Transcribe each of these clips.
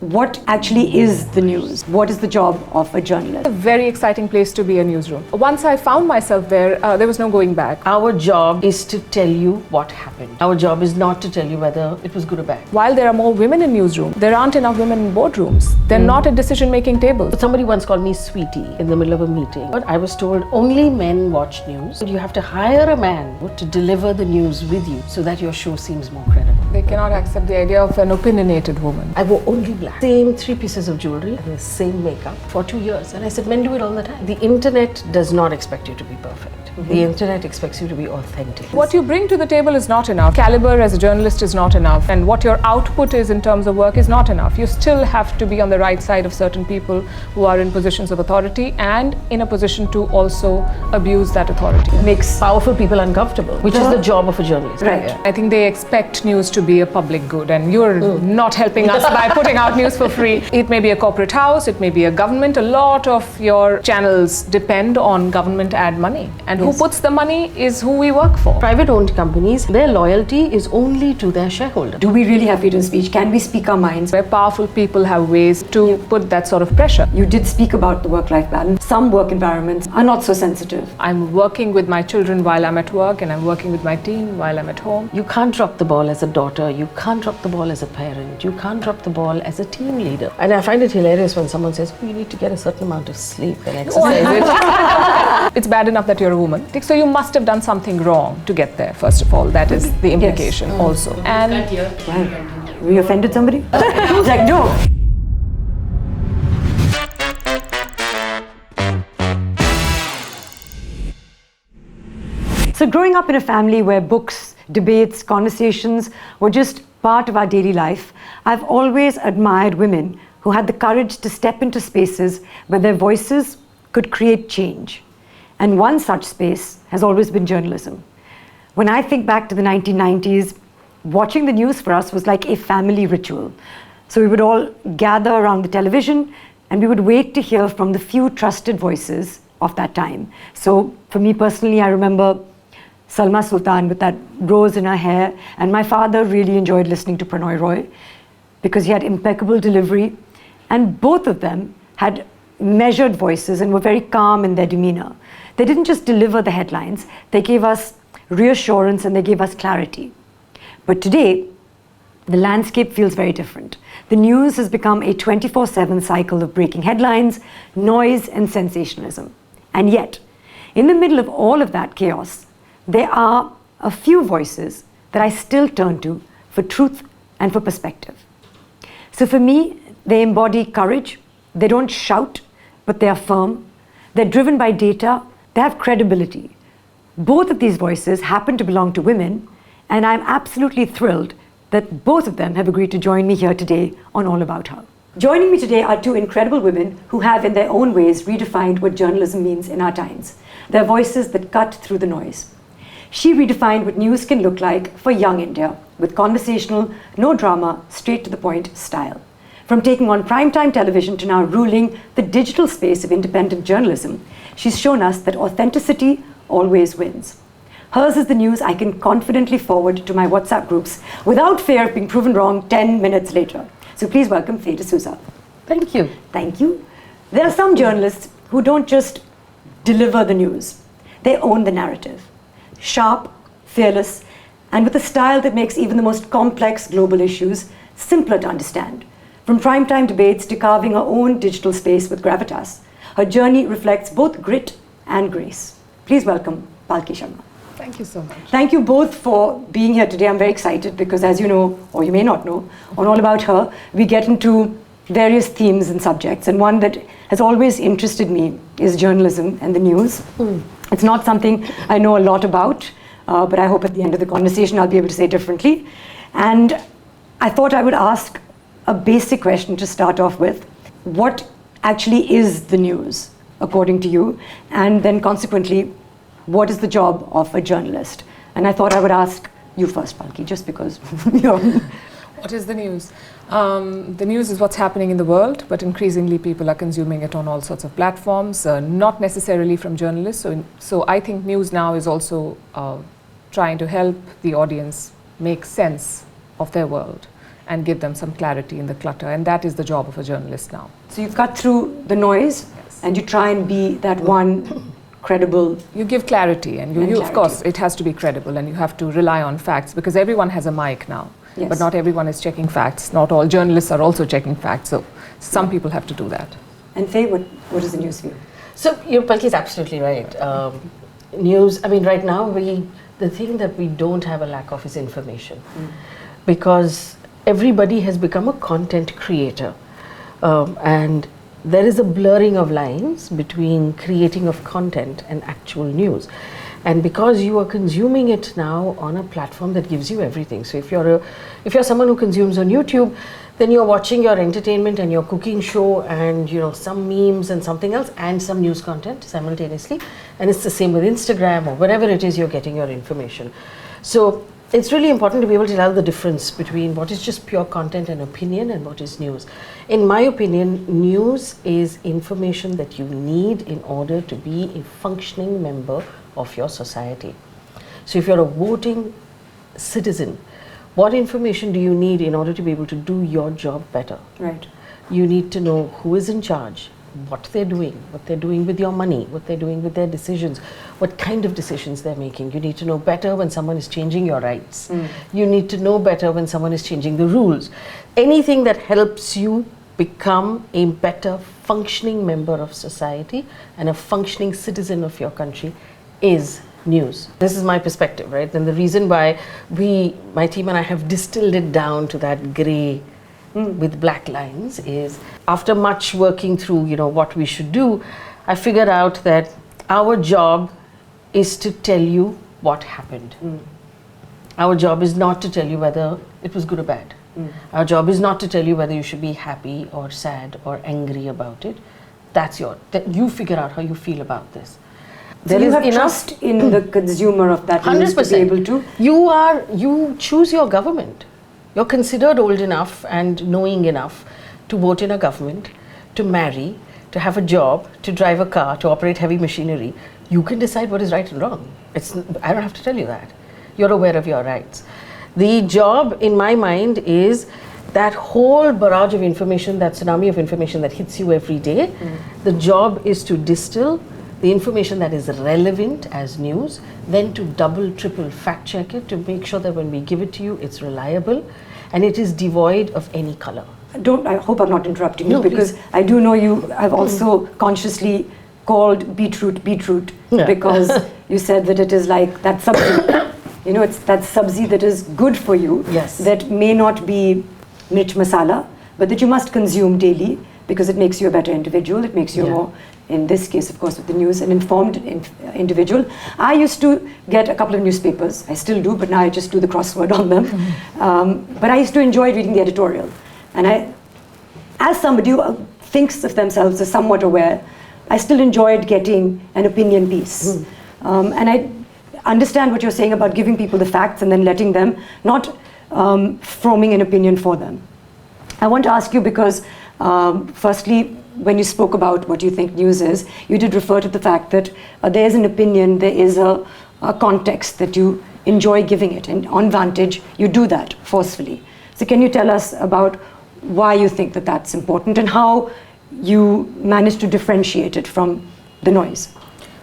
What actually is the news? What is the job of a journalist? A very exciting place to be a newsroom. Once I found myself there, there was no going back. Our job is to tell you what happened. Our job is not to tell you whether it was good or bad. While there are more women in newsrooms, there aren't enough women in boardrooms. They're not at decision-making tables. Somebody once called me sweetie in the middle of a meeting. But I was told only men watch news. You have to hire a man to deliver the news with you so that your show seems more credible. They cannot accept the idea of an opinionated woman. I wore only black. Same 3 pieces of jewelry and the same makeup for 2 years. And I said, men do it all the time. The internet does not expect you to be perfect. The internet expects you to be authentic. What you bring to the table is not enough. Caliber as a journalist is not enough. And what your output is in terms of work is not enough. You still have to be on the right side of certain people who are in positions of authority and in a position to also abuse that authority. It makes powerful people uncomfortable, which is the job of a journalist. Right. I think they expect news to be a public good, and you're not helping us by putting out news for free. It may be a corporate house, it may be a government. A lot of your channels depend on government ad money. And who puts the money is who we work for. Private owned companies, their loyalty is only to their shareholder. Do we really have freedom of speech? Can we speak our minds? Where powerful people have ways to put that sort of pressure. You did speak about the work-life balance. Some work environments are not so sensitive. I'm working with my children while I'm at work, and I'm working with my team while I'm at home. You can't drop the ball as a daughter, you can't drop the ball as a parent, you can't drop the ball as a team leader. And I find it hilarious when someone says, oh, you need to get a certain amount of sleep and exercise. It's bad enough that you're a woman. So you must have done something wrong to get there, first of all. That is the implication also. And We offended somebody? Like, no. So growing up in a family where books, debates, conversations were just part of our daily life, I've always admired women who had the courage to step into spaces where their voices could create change. And one such space has always been journalism. When I think back to the 1990s, watching the news for us was like a family ritual. So we would all gather around the television and we would wait to hear from the few trusted voices of that time. So for me personally, I remember Salma Sultan with that rose in her hair, and my father really enjoyed listening to Prannoy Roy because he had impeccable delivery, and both of them had measured voices and were very calm in their demeanor. They didn't just deliver the headlines, they gave us reassurance and they gave us clarity. But today, the landscape feels very different. The news has become a 24/7 cycle of breaking headlines, noise, and sensationalism. And yet, in the middle of all of that chaos, there are a few voices that I still turn to for truth and for perspective. So for me, they embody courage. They don't shout, but they are firm. They're driven by data. They have credibility. Both of these voices happen to belong to women, and I'm absolutely thrilled that both of them have agreed to join me here today on All About Her. Joining me today are two incredible women who have in their own ways redefined what journalism means in our times. They're voices that cut through the noise. She redefined what news can look like for young India with conversational, no drama, straight to the point style. From taking on primetime television to now ruling the digital space of independent journalism, she's shown us that authenticity always wins. Hers is the news I can confidently forward to my WhatsApp groups without fear of being proven wrong 10 minutes later. So please welcome Faye D'Souza. Thank you. Thank you. There are some journalists who don't just deliver the news, they own the narrative. Sharp, fearless, and with a style that makes even the most complex global issues simpler to understand. From primetime debates to carving her own digital space with gravitas, her journey reflects both grit and grace. Please welcome Palki Sharma. thank you so much. Thank you both for being here today. I'm very excited because, as you know, or you may not know, on All About Her, we get into various themes and subjects, and one that has always interested me is journalism and the news. It's not something I know a lot about, but I hope at the end of the conversation I'll be able to say differently. And I thought I would ask a basic question to start off with. What actually is the news, according to you? And then consequently, what is the job of a journalist? And I thought I would ask you first, Palki, just because you're... What is the news? The news is what's happening in the world, but increasingly people are consuming it on all sorts of platforms, not necessarily from journalists. So I think news now is also trying to help the audience make sense of their world and give them some clarity in the clutter. And that is the job of a journalist now. So you cut through the noise and you try and be that one credible. You give clarity, and you of course, it has to be credible, and you have to rely on facts, because everyone has a mic now. Yes. But not everyone is checking facts. Not all journalists are also checking facts. So some people have to do that. And Faye, what is the news view? So Palki is absolutely right. News, I mean, right now, the thing that we don't have a lack of is information. Because everybody has become a content creator. And there is a blurring of lines between creating of content and actual news. And because you are consuming it now on a platform that gives you everything. So if you're someone who consumes on YouTube, then you're watching your entertainment and your cooking show and some memes and something else and some news content simultaneously. And it's the same with Instagram or wherever it is you're getting your information. So it's really important to be able to tell the difference between what is just pure content and opinion and what is news. In my opinion, news is information that you need in order to be a functioning member of your society. So if you're a voting citizen, what information do you need in order to be able to do your job better? Right. You need to know who is in charge, what they're doing with your money, what they're doing with their decisions, what kind of decisions they're making. You need to know better when someone is changing your rights. You need to know better when someone is changing the rules. Anything that helps you become a better functioning member of society and a functioning citizen of your country is news. This is my perspective, right? And the reason why my team and I have distilled it down to that grey with black lines is, after much working through, what we should do, I figured out that our job is to tell you what happened. Our job is not to tell you whether it was good or bad. Our job is not to tell you whether you should be happy or sad or angry about it. That you figure out how you feel about this. So you have trust in the consumer of that news 100%. to be able to? You choose your government. You're considered old enough and knowing enough to vote in a government, to marry, to have a job, to drive a car, to operate heavy machinery. You can decide what is right and wrong. I don't have to tell you that. You're aware of your rights. The job, in my mind, is that whole barrage of information, that tsunami of information that hits you every day. The job is to distill the information that is relevant as news, then to double, triple fact check it to make sure that when we give it to you, it's reliable and it is devoid of any color. I hope I'm not interrupting you, No, because please. I do know you have also consciously called beetroot, because you said that it is like that sabzi. It's that sabzi that is good for you, Yes. that may not be mirch masala, but that you must consume daily because it makes you a better individual, it makes you more, in this case, of course, with the news, an informed individual. I used to get a couple of newspapers. I still do, but now I just do the crossword on them. But I used to enjoy reading the editorial. And as somebody who thinks of themselves as somewhat aware, I still enjoyed getting an opinion piece. And I understand what you're saying about giving people the facts and then letting them, not forming an opinion for them. I want to ask you because, firstly, when you spoke about what you think news is, you did refer to the fact that there is an opinion, there is a context that you enjoy giving it, and on Vantage, you do that forcefully. So can you tell us about why you think that that's important and how you manage to differentiate it from the noise?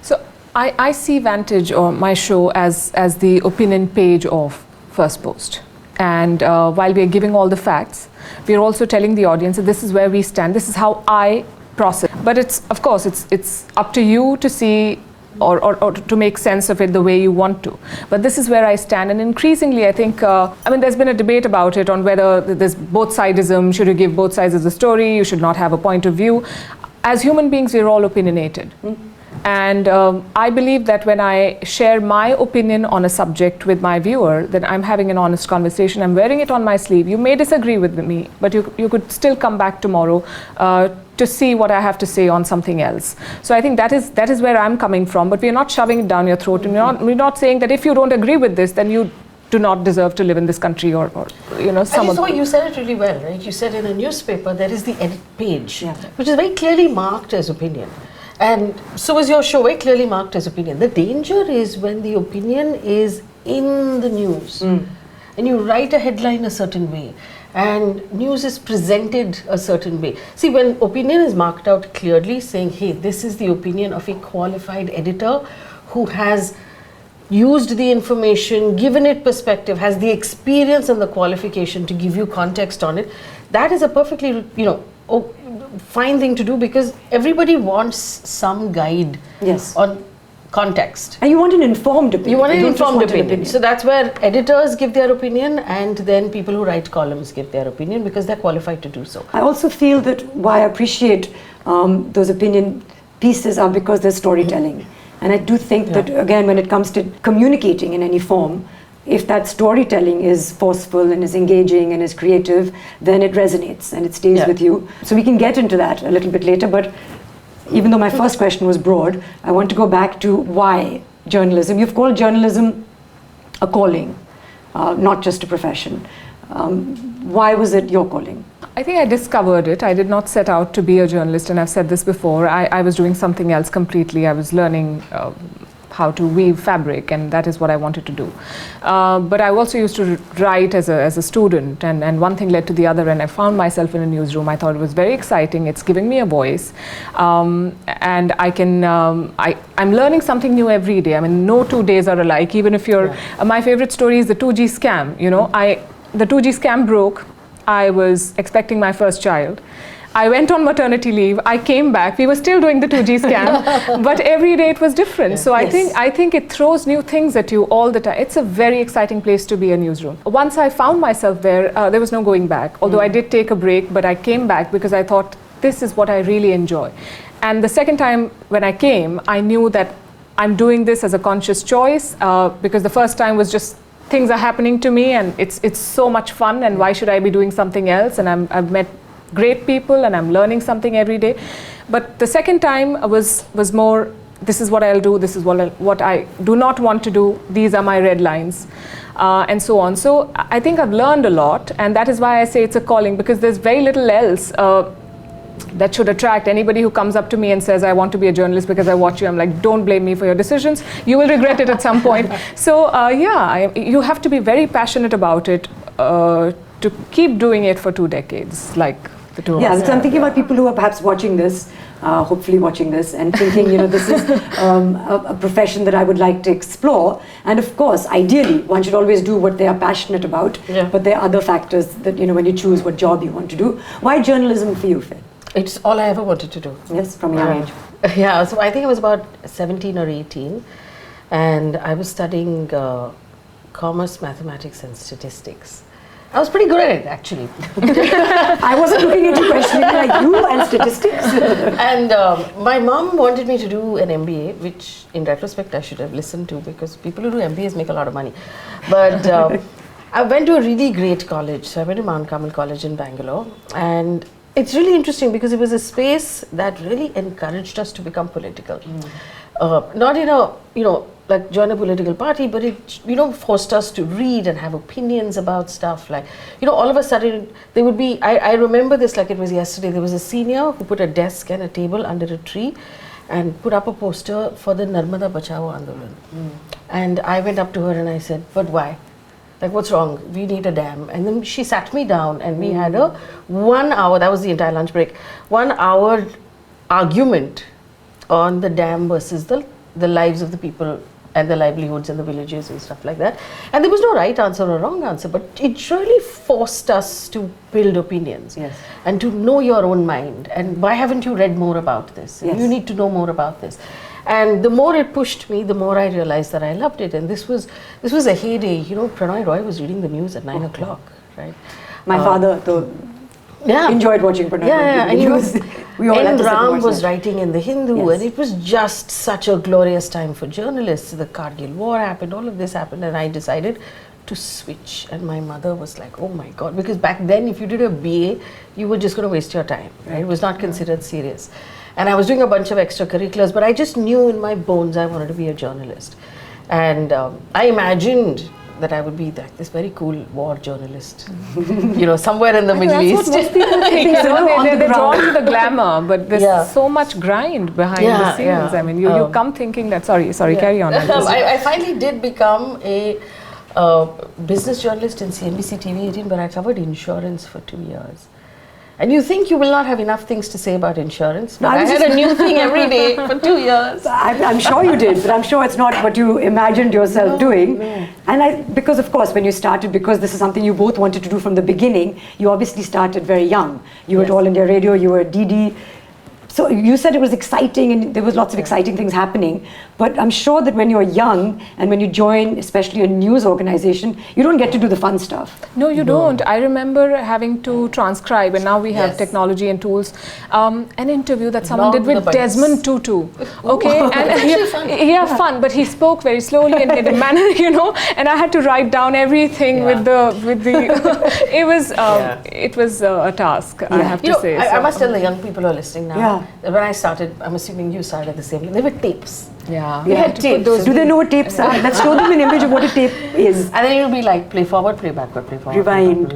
So I see Vantage, or my show, as the opinion page of First Post. And while we are giving all the facts, we are also telling the audience that this is where we stand, this is how I process. But of course, it's up to you to see or to make sense of it the way you want to. But this is where I stand, and increasingly I think, there's been a debate about it on whether there's both sidism, should you give both sides of the story, you should not have a point of view. As human beings, we're all opinionated. And I believe that when I share my opinion on a subject with my viewer, then I'm having an honest conversation. I'm wearing it on my sleeve. You may disagree with me, but you could still come back tomorrow to see what I have to say on something else. So I think that is where I'm coming from. But we're not shoving it down your throat. And we're not saying that if you don't agree with this, then you do not deserve to live in this country, or some of. You said it really well, right? You said in a newspaper there is the edit page, which is very clearly marked as opinion. And so is your show, very clearly marked as opinion. The danger is when the opinion is in the news and you write a headline a certain way and news is presented a certain way. See, when opinion is marked out clearly, saying, hey, this is the opinion of a qualified editor who has used the information, given it perspective, has the experience and the qualification to give you context on it, that is a perfectly, fine thing to do, because everybody wants some guide on context. And you want an informed opinion. You want an informed opinion. So that's where editors give their opinion, and then people who write columns give their opinion, because they're qualified to do so. I also feel that why I appreciate those opinion pieces are because they're storytelling. And I do think that, again, when it comes to communicating in any form, if that storytelling is forceful and is engaging and is creative, then it resonates and it stays with you. So we can get into that a little bit later, but even though my first question was broad, I want to go back to why journalism. You've called journalism a calling, not just a profession. Why was it your calling? I think I discovered it. I did not set out to be a journalist, and I've said this before. I was doing something else completely. I was learning how to weave fabric, and that is what I wanted to do. But I also used to write as a student, and one thing led to the other, and I found myself in a newsroom. I thought it was very exciting. It's giving me a voice, and I can. I'm learning something new every day. I mean, no 2 days are alike. Even if you're, my favorite story is the 2G scam. The 2G scam broke. I was expecting my first child. I went on maternity leave. I came back. We were still doing the 2G scam, but every day it was different. So I think it throws new things at you all the time. It's a very exciting place to be a newsroom. Once I found myself there, there was no going back. Although I did take a break, but I came back because I thought this is what I really enjoy. And the second time when I came, I knew that I'm doing this as a conscious choice, because the first time was just things are happening to me and it's so much fun, and why should I be doing something else? And I've met great people and I'm learning something every day. But the second time was more, this is what I'll do, this is what I do not want to do, these are my red lines, and so on. So I think I've learned a lot, and that is why I say it's a calling, because there's very little else that should attract anybody who comes up to me and says, I want to be a journalist because I watch you. I'm like, don't blame me for your decisions. You will regret it at some point. So you have to be very passionate about it to keep doing it for 2 decades, like the two of us. Yeah, so I'm thinking about people who are perhaps watching this, hopefully watching this, and thinking, this is a profession that I would like to explore. And of course, ideally, one should always do what they are passionate about. Yeah. But there are other factors that, when you choose what job you want to do. Why journalism for you, Faye? It's all I ever wanted to do. Yes, from a young age. Yeah, so I think I was about 17 or 18, and I was studying commerce, mathematics, and statistics. I was pretty good at it, actually. I wasn't looking at you questioning like you and statistics. And my mom wanted me to do an MBA, which in retrospect I should have listened to, because people who do MBAs make a lot of money. But I went to a really great college. So I went to Mount Carmel College in Bangalore, and it's really interesting because it was a space that really encouraged us to become political. Not in a, like join a political party, but it, forced us to read and have opinions about stuff. Like, all of a sudden, there would be, I remember this like it was yesterday, there was a senior who put a desk and a table under a tree and put up a poster for the Narmada Bachao Andolan. And I went up to her and I said, but why? Like, what's wrong? We need a dam. And then she sat me down and we had a 1 hour, that was the entire lunch break, 1 hour argument on the dam versus the lives of the people and the livelihoods in the villages and stuff like that. And there was no right answer or wrong answer, but it really forced us to build opinions and to know your own mind. And why haven't you read more about this? Yes. You need to know more about this. And the more it pushed me, the more I realized that I loved it. And this was a heyday. Prannoy Roy was reading the news at 9 o'clock, right? My father, though, enjoyed watching Prannoy Roy. And we all N. Ram was writing in the Hindu, and it was just such a glorious time for journalists. The Kargil War happened, all of this happened, and I decided to switch. And my mother was like, oh my God, because back then if you did a BA, you were just going to waste your time, right? It was not considered serious. And I was doing a bunch of extracurriculars, but I just knew in my bones I wanted to be a journalist. And I imagined that I would be this very cool war journalist, somewhere in the Middle East. That's what most people think. They're drawn to the glamour, but there's so much grind behind the scenes. I mean, you come thinking that, sorry, carry on. I finally did become a business journalist in CNBC TV 18, but I covered insurance for 2 years. And you think you will not have enough things to say about insurance, but I had a new thing every day for 2 years. I'm sure you did, but I'm sure it's not what you imagined yourself doing. No. And because of course, when you started, because this is something you both wanted to do from the beginning, you obviously started very young. You were at All India Radio, you were at DD. So you said it was exciting and there was lots of exciting things happening, but I'm sure that when you're young and when you join, especially a news organization, you don't get to do the fun stuff. No, you don't. I remember having to transcribe, and now we have technology and tools. An interview that someone did with Desmond Tutu. Okay, and fun, but he spoke very slowly and in a manner, and I had to write down everything with the. It was a task. I have to say. I must tell the young people who are listening now. Yeah. When I started, I'm assuming you started the same. There were tapes. Yeah. We had tapes. Do they know what tapes are? Let's show them an image of what a tape is. And then you'll be like, play forward, play backward, play forward. Rewind.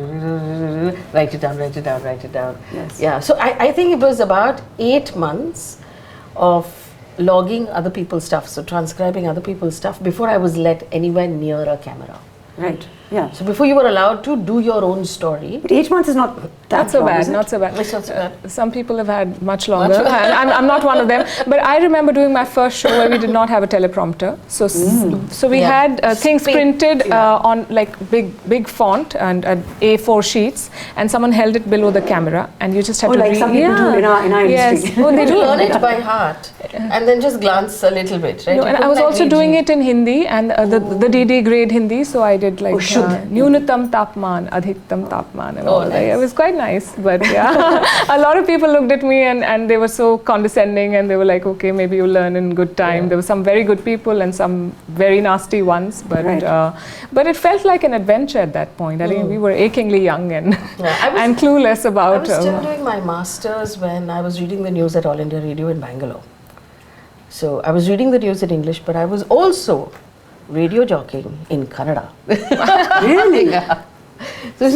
Write it down, write it down, write it down. Yes. Yeah. So I think it was about 8 months of logging other people's stuff, so transcribing other people's stuff before I was let anywhere near a camera. Right. Yeah. So before you were allowed to do your own story. But 8 months is not that so long, bad. is it? Not so bad. It's not so bad. Some people have had much longer. I'm not one of them. But I remember doing my first show where we did not have a teleprompter. So we had things printed on like big font and A4 sheets, and someone held it below the camera, and you just had to like read. some people do in our industry. Oh, they do. Learn it by heart and then just glance a little bit, right? No, and I was also doing it in Hindi and the DD grade Hindi, so I did like Nyunatam Tapman, Adhiktam Tapman and all that. It was quite nice, but a lot of people looked at me and they were so condescending, and they were like, okay, maybe you'll learn in good time. There were some very good people and some very nasty ones, but but it felt like an adventure at that point. I think we were achingly young and and clueless about. I was still doing my master's when I was reading the news at All India Radio in Bangalore. So I was reading the news in English, but I was also radio jockeying in Kannada. Really? Yeah. So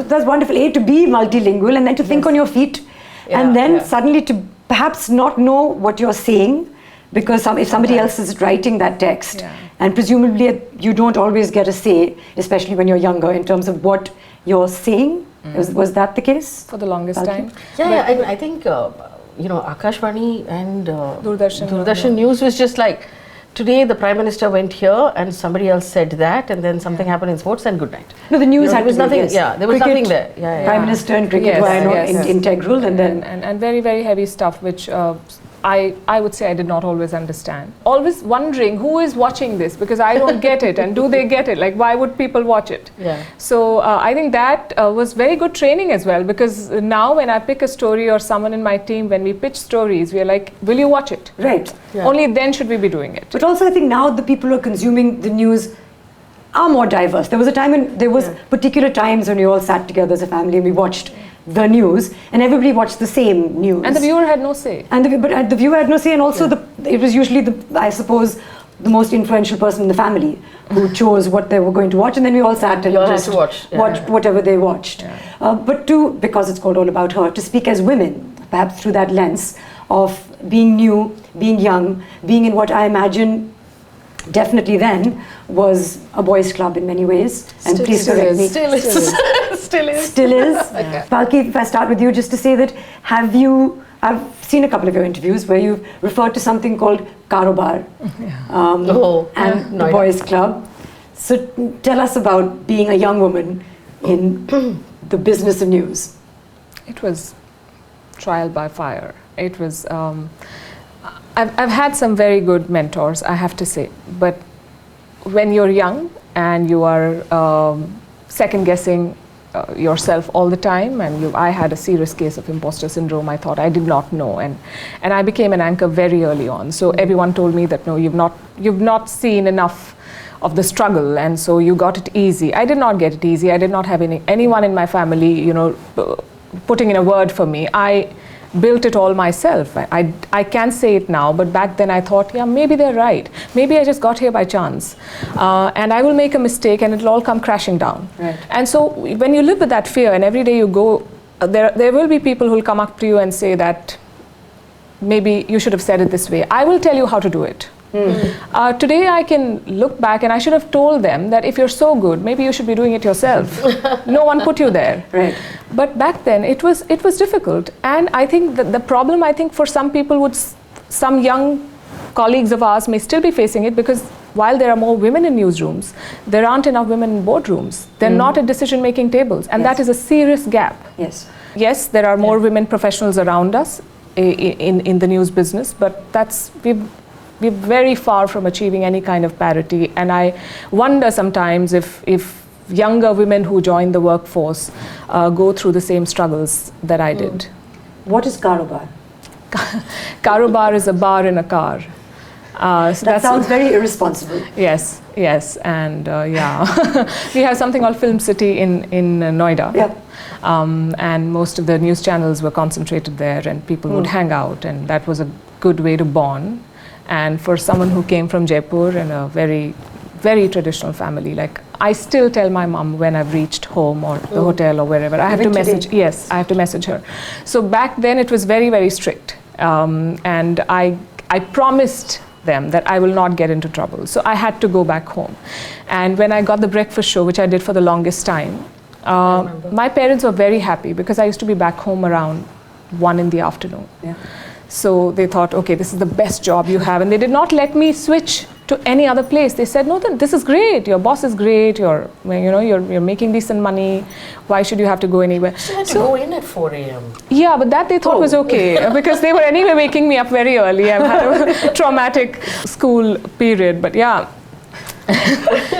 that's wonderful. To be multilingual and then to think on your feet, and then suddenly to perhaps not know what you're saying, because if somebody else is writing that text, and presumably you don't always get a say, especially when you're younger, in terms of what you're saying. Was that the case? For the longest time. Yeah, I think Akashvani and Doordarshan News was just like, today the Prime Minister went here and somebody else said that, and then something happened in sports and good night. No, the news had nothing. Yeah, there was cricket, nothing there. Prime Minister and cricket were integral, and then and very, very heavy stuff, which I would say I did not always understand. Always wondering who is watching this, because I don't get it, and do they get it? Like, why would people watch it? Yeah. So I think that was very good training as well, because now when I pick a story or someone in my team, when we pitch stories, we are like, will you watch it? Right. Yeah. Only then should we be doing it. But also I think now the people who are consuming the news are more diverse. There was a time when there was particular times when we all sat together as a family and we watched the news, and everybody watched the same news. And the viewer had no say. But the viewer had no say, and also it was usually I suppose, the most influential person in the family who chose what they were going to watch, and then we all sat and just watched whatever they watched. Yeah. But because it's called All About Her, to speak as women, perhaps through that lens of being new, being young, being in what I imagine definitely then was a boys' club in many ways. And please correct me. Still is. Yeah. Palki, if I start with you, just to say that, I've seen a couple of your interviews where you've referred to something called Karobaar and the boys' club. So tell us about being a young woman in the business of news. It was trial by fire. It was. I've had some very good mentors, I have to say, but when you're young and you are second guessing yourself all the time, and I had a serious case of imposter syndrome. I thought I did not know, and I became an anchor very early on. So everyone told me that no, you've not seen enough of the struggle, and so you got it easy. I did not get it easy. I did not have anyone in my family, putting in a word for me. I built it all myself. I can say it now, but back then I thought, maybe they're right. Maybe I just got here by chance. And I will make a mistake and it'll all come crashing down. Right. And so when you live with that fear, and every day you go, there will be people who will come up to you and say that maybe you should have said it this way. I will tell you how to do it. Today I can look back and I should have told them that if you're so good, maybe you should be doing it yourself. No one put you there. Right. But back then it was difficult, and I think that the problem, I think, for some people would, some young colleagues of ours may still be facing it, because while there are more women in newsrooms, there aren't enough women in boardrooms. They're not at decision-making tables, and that is a serious gap. Yes. Yes, there are more women professionals around us in the news business, but we're very far from achieving any kind of parity. And I wonder sometimes if younger women who join the workforce go through the same struggles that I did. What is Karobaar? Karobaar is a bar in a car. So That sounds very irresponsible. Yes, and we have something called Film City in Noida. Yeah. And most of the news channels were concentrated there, and people would hang out, and that was a good way to bond. And for someone who came from Jaipur and a very, very traditional family, like, I still tell my mom when I've reached home or the hotel or wherever, I have to message. Yes, I have to message her. So back then it was very, very strict, and I promised them that I will not get into trouble. So I had to go back home. And when I got the breakfast show, which I did for the longest time, my parents were very happy, because I used to be back home around 1 in the afternoon. Yeah. So they thought, okay, this is the best job you have. And they did not let me switch to any other place. They said, no, this is great. Your boss is great. You're making decent money. Why should you have to go anywhere? You had to go in at 4 a.m. Yeah, but that they thought was okay, because they were anyway waking me up very early. I've had a traumatic school period, but yeah.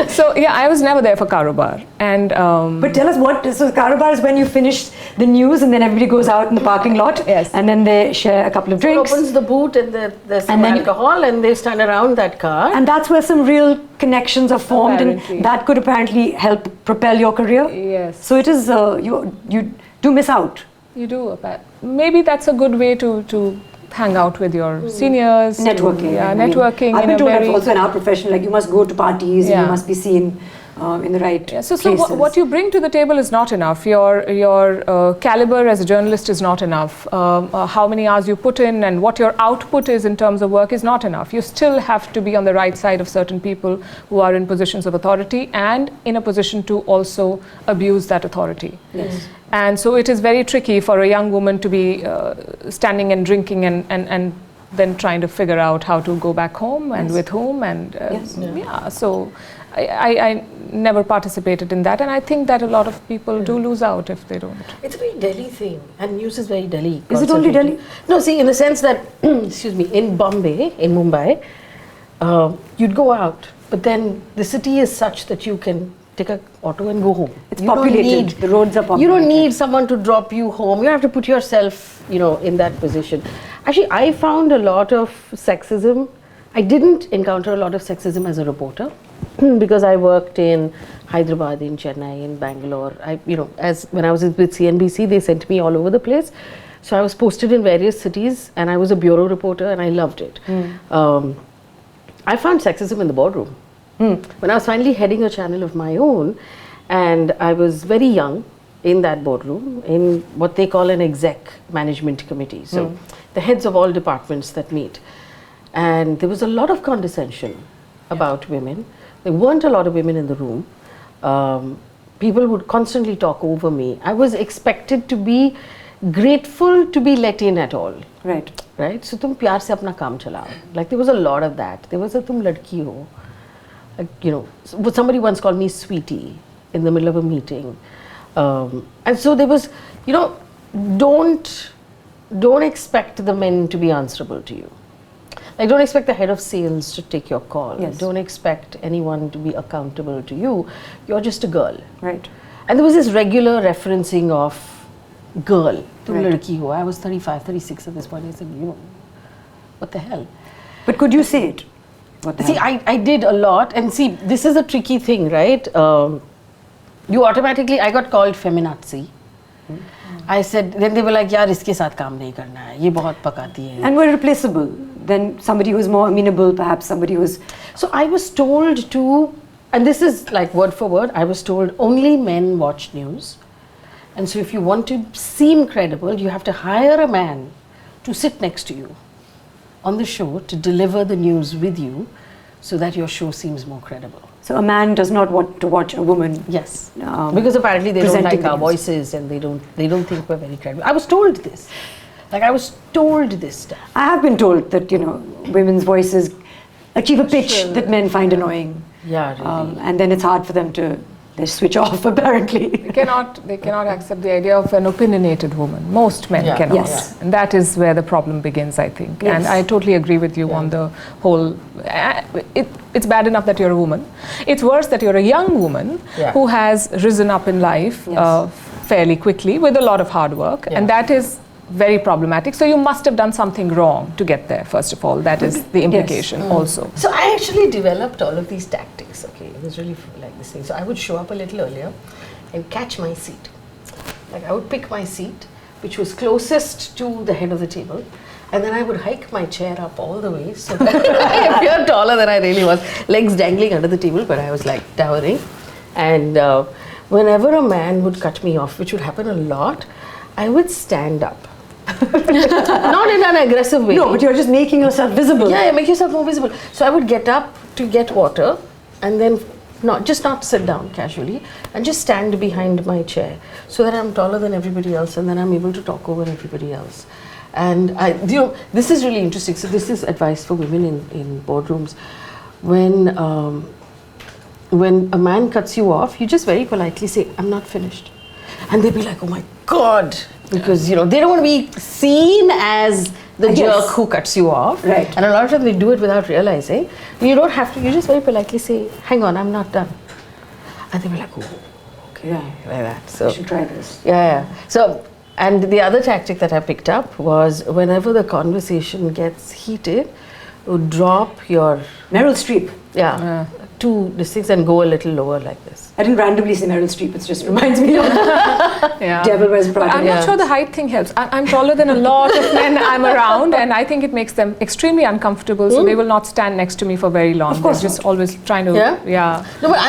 So yeah, I was never there for Karobaar. And But tell us so Karobaar is when you finish the news and then everybody goes out in the parking lot. Yes. And then they share a couple of drinks. Opens the boot and there's some And then- alcohol, and they stand around that car. And that's where some real connections are formed, Apparently. and that could apparently help propel your career. Yes. So it is, you do miss out. you do. Maybe that's a good way to hang out with your seniors. Networking. Yeah, I mean, networking. I've in been a told that very also in our profession, like, you must go to parties, and Yeah. you must be seen in the right Yeah, so places. what you bring to the table is not enough. Your caliber as a journalist is not enough. How many hours you put in and what your output is in terms of work is not enough. You still have to be on the right side of certain people who are in positions of authority and in a position to also abuse that authority. Yes. And so it is very tricky for a young woman to be standing and drinking and then trying to figure out how to go back home and with whom. And Yes. yeah, so I never participated in that, and I think that a lot of people do lose out if they don't. It's a very Delhi thing, and news is very Delhi. Is it only Delhi? No, see, in the sense that, excuse me, in Bombay, in Mumbai, you'd go out, but then the city is such that you can take an auto and go home. It's You don't populated. The roads are populated. You don't need someone to drop you home. You have to put yourself, in that position. Actually, I found a lot of sexism. I didn't encounter a lot of sexism as a reporter because I worked in Hyderabad, in Chennai, in Bangalore. When I was with CNBC, they sent me all over the place. So I was posted in various cities, and I was a bureau reporter, and I loved it. I found sexism in the boardroom. When I was finally heading a channel of my own, and I was very young in that boardroom, in what they call an exec management committee. So the heads of all departments that meet. And there was a lot of condescension about women. There weren't a lot of women in the room. People would constantly talk over me. I was expected to be grateful to be let in at all. Right. Right? So tum pyar se apna kaam chalao. Like, there was a lot of that. There was a tum ladki ho. Like, somebody once called me sweetie in the middle of a meeting. And so there was, don't expect the men to be answerable to you. Like, don't expect the head of sales to take your call. Yes. Don't expect anyone to be accountable to you. You're just a girl. Right. And there was this regular referencing of girl. Tum Right. ladki ho. I was 35, 36 at this point. I said, what the hell? But could you say it? What the See, hell? I did a lot, and see, this is a tricky thing, right? I got called feminazi. I said, then they were like, yaar, iske saath kaam nahi karna hai, ye bahut pakati hai. And we're replaceable. Then somebody who's more amenable, perhaps somebody who's... So I was told to, and this is like word for word, I was told only men watch news. And so if you want to seem credible, you have to hire a man to sit next to you. on the show to deliver the news with you so that your show seems more credible. So a man does not want to watch a woman. Yes, because apparently they don't presenting like our the news. voices and they don't think we're very credible. I was told this. Like, I was told this stuff. I have been told that, you know, women's voices achieve a pitch Sure. that men find annoying. Yeah, really. And then it's hard for them to switch off, apparently. They cannot accept the idea of an opinionated woman. Most men Yeah. cannot. Yes. And that is where the problem begins, I think. Yes. And I totally agree with you on the whole. It's bad enough that you're a woman. It's worse that you're a young woman Yeah. who has risen up in life Yes. fairly quickly with a lot of hard work. Yeah. And that is very problematic. So you must have done something wrong to get there, first of all. That is the implication also. So I actually developed all of these tactics, okay? It was really like this thing. So I would show up a little earlier and catch my seat. Like, I would pick my seat, which was closest to the head of the table, and then I would hike my chair up all the way so that I appeared taller than I really was, legs dangling under the table, but I was like towering. And whenever a man would cut me off, which would happen a lot, I would stand up. Not in an aggressive way. No, but you're just making yourself visible. Yeah, make yourself more visible. So I would get up to get water and then not sit down casually and just stand behind my chair so that I'm taller than everybody else and then I'm able to talk over everybody else. And this is really interesting. So this is advice for women in boardrooms. When a man cuts you off, you just very politely say, "I'm not finished." And they'd be like, "Oh my God," because, you know, they don't want to be seen as the Yes. jerk who cuts you off. Right. And a lot of times they do it without realizing. You don't have to, you just very politely say, "Hang on, I'm not done." And they'll be like, "Oh, okay," Yeah. like that. So, You should try this. yeah. So, and the other tactic that I picked up was whenever the conversation gets heated, you drop your, Meryl Streep. two things and go a little lower like this. I didn't randomly say Meryl Streep. It just reminds me of Yeah. Devil Wears Prada. I'm not sure the height thing helps. I'm taller than a lot of men I'm around, and I think it makes them extremely uncomfortable, so they will not stand next to me for very long. Of course They're just not. always trying to, Yeah? No, but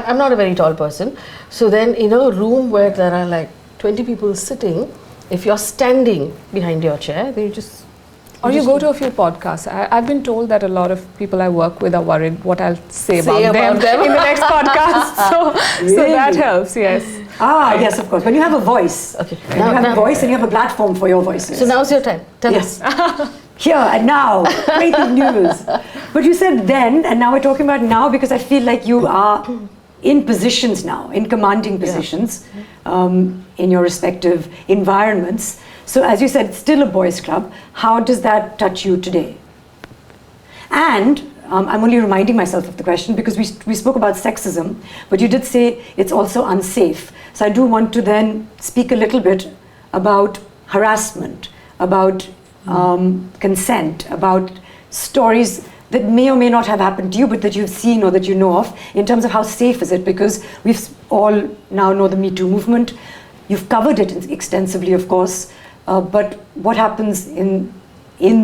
I'm not a very tall person. So then in a room where there are like 20 people sitting, if you're standing behind your chair, they just... Or you go to a few podcasts. I've been told that a lot of people I work with are worried what I'll say about them in the next podcast. So that helps, yes. Yes, of course. When you have a voice. Okay. When you have a voice and you have a platform for your voices. So now's your time. Tell Yes. us. Here and now, breaking news. But you said then, and now we're talking about now because I feel like you are in positions now, in commanding positions in your respective environments. So as you said, it's still a boys' club. How does that touch you today? And I'm only reminding myself of the question because we spoke about sexism, but you did say it's also unsafe. So I do want to then speak a little bit about harassment, about consent, about stories that may or may not have happened to you, but that you've seen or that you know of, in terms of how safe is it, because we've all now know the Me Too movement. You've covered it extensively, of course, but what happens in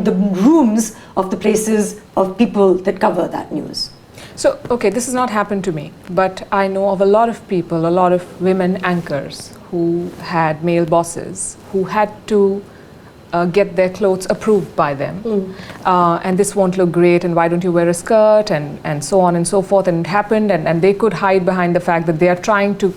the rooms of the places of people that cover that news? So, okay, this has not happened to me, but I know of a lot of people, a lot of women anchors who had male bosses who had to get their clothes approved by them. And this won't look great, and why don't you wear a skirt, and so on and so forth. And it happened, and they could hide behind the fact that they are trying to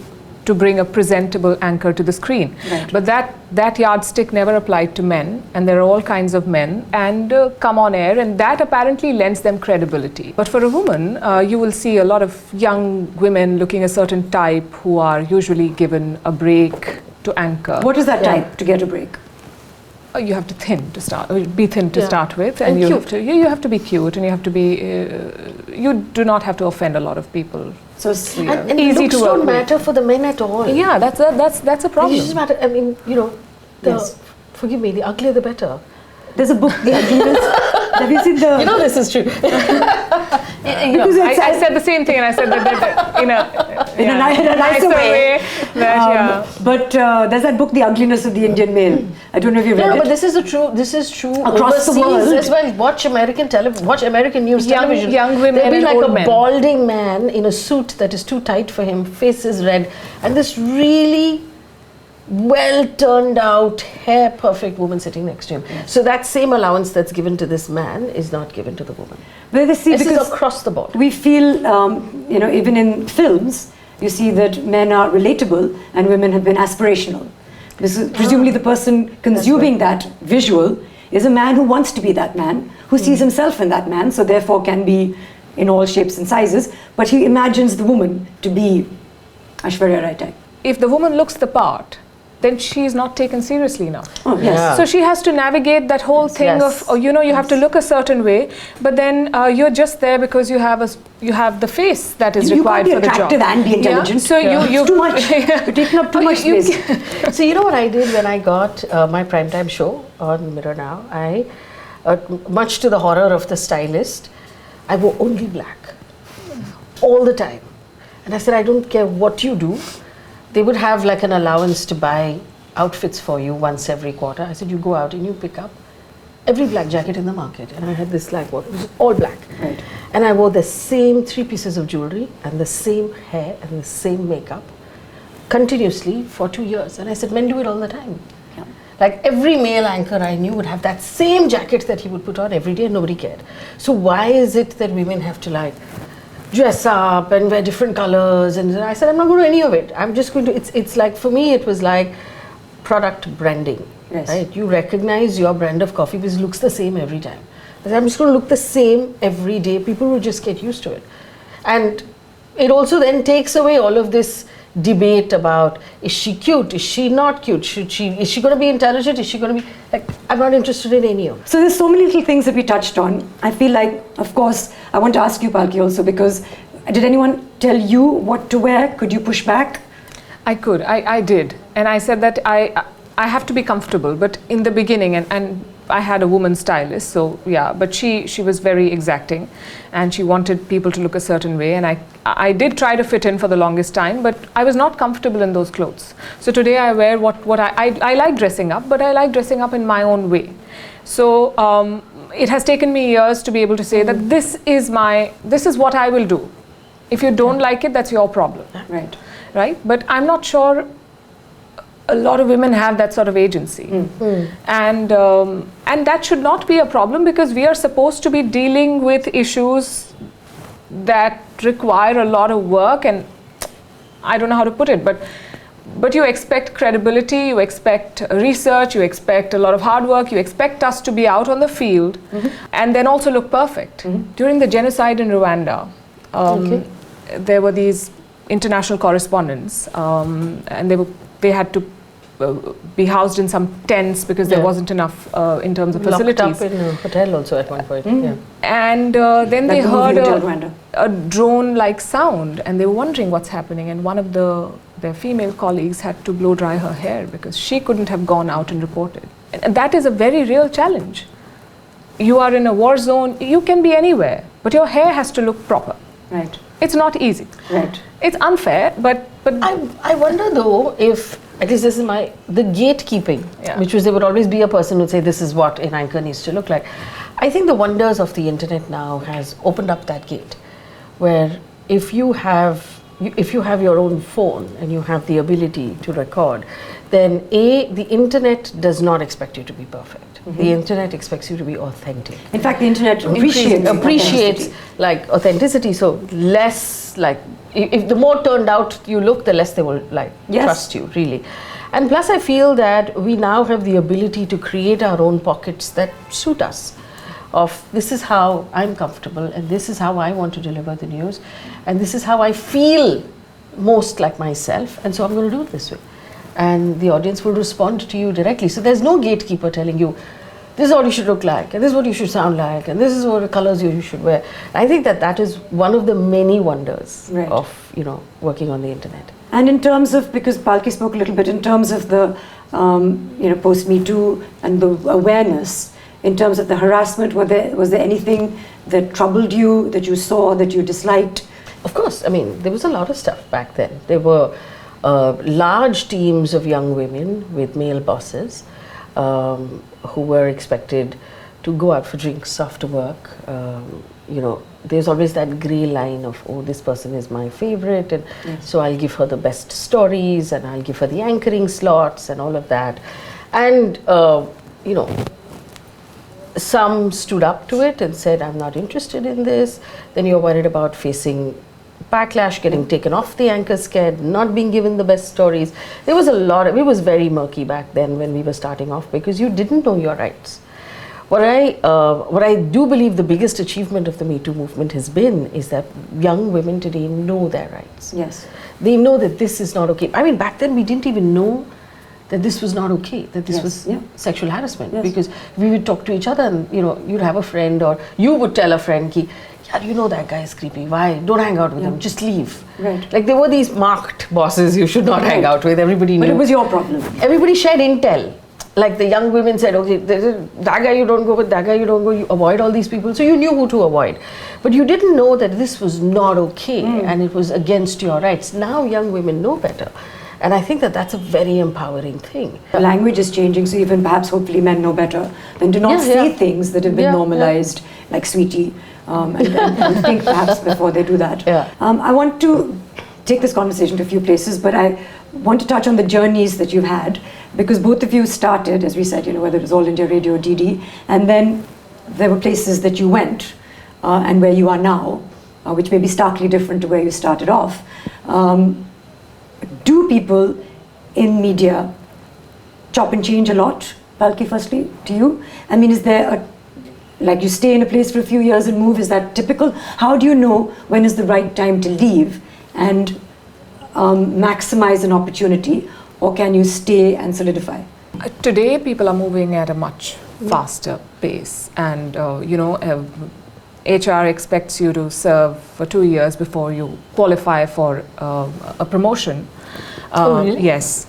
bring a presentable anchor to the screen. Right. But that yardstick never applied to men, and there are all kinds of men, and come on air, and that apparently lends them credibility. But for a woman, you will see a lot of young women looking a certain type who are usually given a break to anchor. What is that type to get a break? You have to be thin to start with, and you have to be cute, and you have to be. You do not have to offend a lot of people. So And Easy looks to work don't with. matter for the men at all. Yeah, that's a problem. It just matter. I mean, you know, Yes. forgive me, the uglier the better. there's a book, The Ugliness. Have you seen the... You know this is true. Because it's- I said the same thing, and I said that in a nicer way. But there's that book, The Ugliness of the Indian Male. I don't know if you've read No, it. but this is true Across the overseas world. as well. Watch American news television. young women There'll be and like old a men. balding man in a suit that is too tight for him, face is red, and this really well turned out, hair perfect woman sitting next to him. Yes. So that same allowance that's given to this man is not given to the woman. But they see, This is because across the board. we feel, even in films, you see that men are relatable and women have been aspirational. Presumably the person consuming that visual is a man who wants to be that man, who sees himself in that man, so therefore can be in all shapes and sizes, but he imagines the woman to be Aishwarya Rai type. If the woman looks the part, then she is not taken seriously enough. Oh, yes. Yeah. So she has to navigate that whole thing Yes. of, you have to look a certain way, but then you're just there because you have the face that is You can't required be for the job. attractive and be intelligent. So It's too much. You're taking up too much space. So you know what I did when I got my primetime show on Mirror Now? I, much to the horror of the stylist, I wore only black all the time. And I said, I don't care what you do. They would have like an allowance to buy outfits for you once every quarter. I said, you go out and you pick up every black jacket in the market. And I had this like, what, it was all black. Right. And I wore the same 3 pieces of jewelry and the same hair and the same makeup continuously for 2 years. And I said, men do it all the time. Yeah. Like every male anchor I knew would have that same jacket that he would put on every day and nobody cared. So why is it that women have to like dress up and wear different colors? And I said, I'm not going to do any of it. I'm just going to, it's like, for me, it was like product branding. Yes. Right? You recognize your brand of coffee because it looks the same every time. I said, I'm just going to look the same every day. People will just get used to it. And it also then takes away all of this debate about, is she cute? Is she not cute? Is she going to be intelligent? Is she going to be, like, I'm not interested in any of it. So there's so many little things that we touched on. I feel like, of course, I want to ask you, Palki, also, because did anyone tell you what to wear? Could you push back? I could. I did. And I said that I have to be comfortable. But in the beginning, and I had a woman stylist, so yeah, but she was very exacting and she wanted people to look a certain way. And I did try to fit in for the longest time, but I was not comfortable in those clothes. So today I wear what I like dressing up, but I like dressing up in my own way. So it has taken me years to be able to say that this is what I will do. If you don't like it, that's your problem. Right. Right? But I'm not sure a lot of women have that sort of agency. And that should not be a problem because we are supposed to be dealing with issues that require a lot of work, and I don't know how to put it, but you expect credibility, you expect research, you expect a lot of hard work, you expect us to be out on the field and then also look perfect. During the genocide in Rwanda, there were these international correspondents, and they had to be housed in some tents because there wasn't enough in terms of facilities. Locked up in a hotel also at one point. Yeah. And then they Like the heard movie Hotel Rwanda. a drone-like sound, and they were wondering what's happening. And one of their female colleagues had to blow dry her hair because she couldn't have gone out and reported. And that is a very real challenge. You are in a war zone. You can be anywhere, but your hair has to look proper. Right. It's not easy. Right. It's unfair, but I wonder though if, at least this is the gatekeeping, Yeah. which was there would always be a person who would say this is what an anchor needs to look like. I think the wonders of the internet now has opened up that gate, where if you have your own phone and you have the ability to record, then the internet does not expect you to be perfect. The internet expects you to be authentic. In fact, the internet appreciates Appreciates like authenticity. So less like, if the more turned out you look, the less they will like trust you, really. And plus I feel that we now have the ability to create our own pockets that suit us. Of this is how I'm comfortable and this is how I want to deliver the news and this is how I feel most like myself, and so I'm going to do it this way. And the audience will respond to you directly. So there's no gatekeeper telling you, this is what you should look like, and this is what you should sound like, and this is what the colors you should wear. I think that is one of the many wonders of working on the internet. And in terms of, because Palki spoke a little bit, in terms of the post Me Too and the awareness, in terms of the harassment, was there anything that troubled you, that you saw, that you disliked? Of course, I mean, there was a lot of stuff back then. There were large teams of young women with male bosses who were expected to go out for drinks after work. You know, there's always that grey line of, oh, this person is my favorite, and so I'll give her the best stories, and I'll give her the anchoring slots and all of that. And, you know, some stood up to it and said, I'm not interested in this. Then you're worried about facing backlash, getting taken off the anchor sked, not being given the best stories. There was a lot of, it was very murky back then when we were starting off, because you didn't know your rights. What I do believe the biggest achievement of the Me Too movement has been is that young women today know their rights. Yes. They know that this is not okay. I mean, back then we didn't even know that this was not okay, that this was sexual harassment, because we would talk to each other, and you know, you'd have a friend, or you would tell a friend, ki, yeah, you know that guy is creepy, why? Don't hang out with him, just leave. Right. Like there were these marked bosses you should not hang out with, everybody knew. But it was your problem. Everybody shared intel. Like the young women said, okay, that guy you don't go with, that guy you don't go, you avoid all these people. So you knew who to avoid. But you didn't know that this was not okay and it was against your rights. Now young women know better. And I think that that's a very empowering thing. The language is changing, so even perhaps hopefully men know better than to not say things that have been normalized, like sweetie, and think perhaps before they do that. I want to take this conversation to a few places, but I want to touch on the journeys that you've had, because both of you started, as we said, you know, whether it was All India Radio or DD, and then there were places that you went and where you are now, which may be starkly different to where you started off. Do people in media chop and change a lot? Palki, firstly, to you? I mean, is there a, like you stay in a place for a few years and move, is that typical? How do you know when is the right time to leave and maximize an opportunity, or can you stay and solidify? Today, people are moving at a much faster pace, and you know, HR expects you to serve for 2 years before you qualify for a promotion. Oh, really? Yes,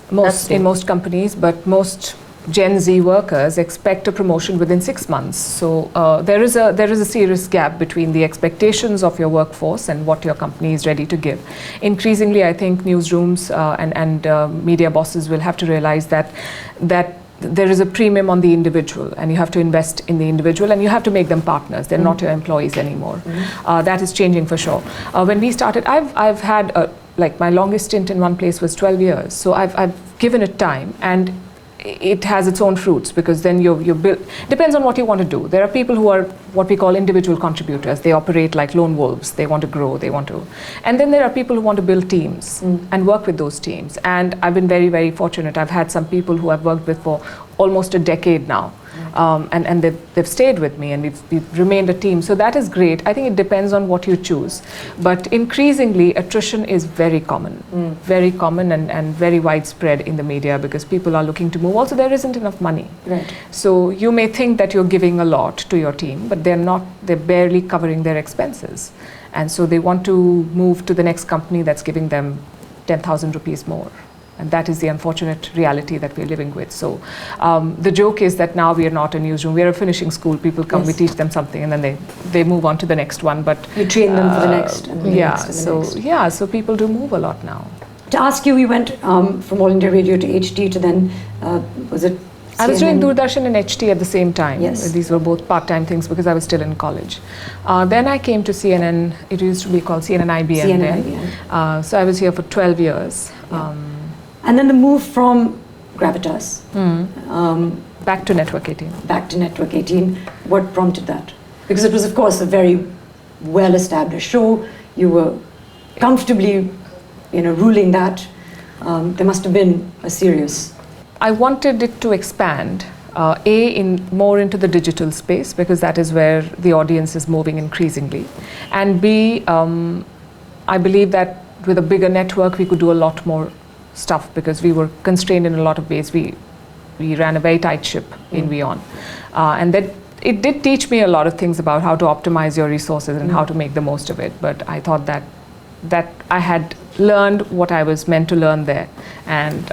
in most companies, but most Gen Z workers expect a promotion within 6 months. So there is a serious gap between the expectations of your workforce and what your company is ready to give. Increasingly, I think newsrooms and media bosses will have to realize that there is a premium on the individual, and you have to invest in the individual, and you have to make them partners. They're not your employees anymore. That is changing for sure. When we started, I've had like my longest stint in one place was 12 years. So I've given it time, and it has its own fruits, because then you build, depends on what you want to do. There are people who are what we call individual contributors. They operate like lone wolves. They want to grow, and then there are people who want to build teams and work with those teams. And I've been very, very fortunate. I've had some people who I've worked with for almost a decade now. And they've stayed with me, and we've remained a team. So that is great. I think it depends on what you choose. But increasingly, attrition is very common, and very widespread in the media, because people are looking to move. Also, there isn't enough money. Right. So you may think that you're giving a lot to your team, but they're barely covering their expenses. And so they want to move to the next company that's giving them 10,000 rupees more. And that is the unfortunate reality that we're living with. So the joke is that now we are not a newsroom, we are a finishing school. People come, we teach them something, and then they move on to the next one. But you train them for the next. And the next and the next. So people do move a lot now. To ask you, we went from All India Radio to HT to then, was it CNN? I was doing Doordarshan and HT at the same time. Yes. These were both part-time things because I was still in college. Then I came to CNN. It used to be called CNN IBN then. So I was here for 12 years. And then the move from Gravitas. Back to Network 18. Back to Network 18. What prompted that? Because it was, of course, a very well-established show. You were comfortably, ruling that. There must have been a serious... I wanted it to expand, more into the digital space, because that is where the audience is moving increasingly. And B, I believe that with a bigger network, we could do a lot more stuff, because we were constrained in a lot of ways. We ran a very tight ship in WION. And that it did teach me a lot of things about how to optimize your resources and how to make the most of it. But I thought that I had learned what I was meant to learn there. And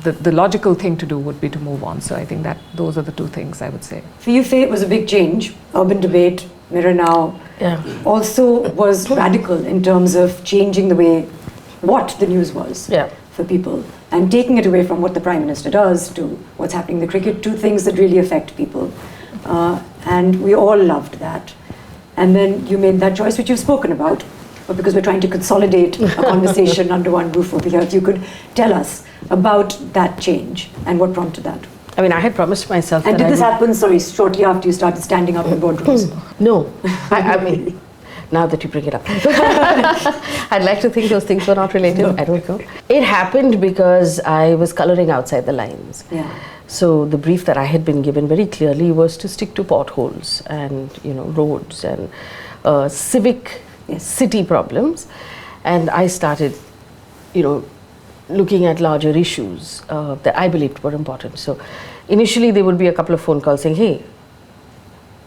the logical thing to do would be to move on. So I think that those are the two things I would say. For you, Faye, it was a big change. Urban Debate, Mirror Now, also was radical in terms of changing the way what the news was for people, and taking it away from what the Prime Minister does to what's happening in the cricket, to things that really affect people. and we all loved that. And then you made that choice, which you've spoken about, but because we're trying to consolidate a conversation under one roof over here, if you could tell us about that change and what prompted that. I mean, I had promised myself And that did this happen, shortly after you started standing up in boardrooms? No. I mean, now that you bring it up. I'd like to think those things were not related. No. I don't know. It happened because I was coloring outside the lines. Yeah. So the brief that I had been given very clearly was to stick to potholes and, roads and civic city problems. And I started, looking at larger issues that I believed were important. So initially there would be a couple of phone calls saying, hey,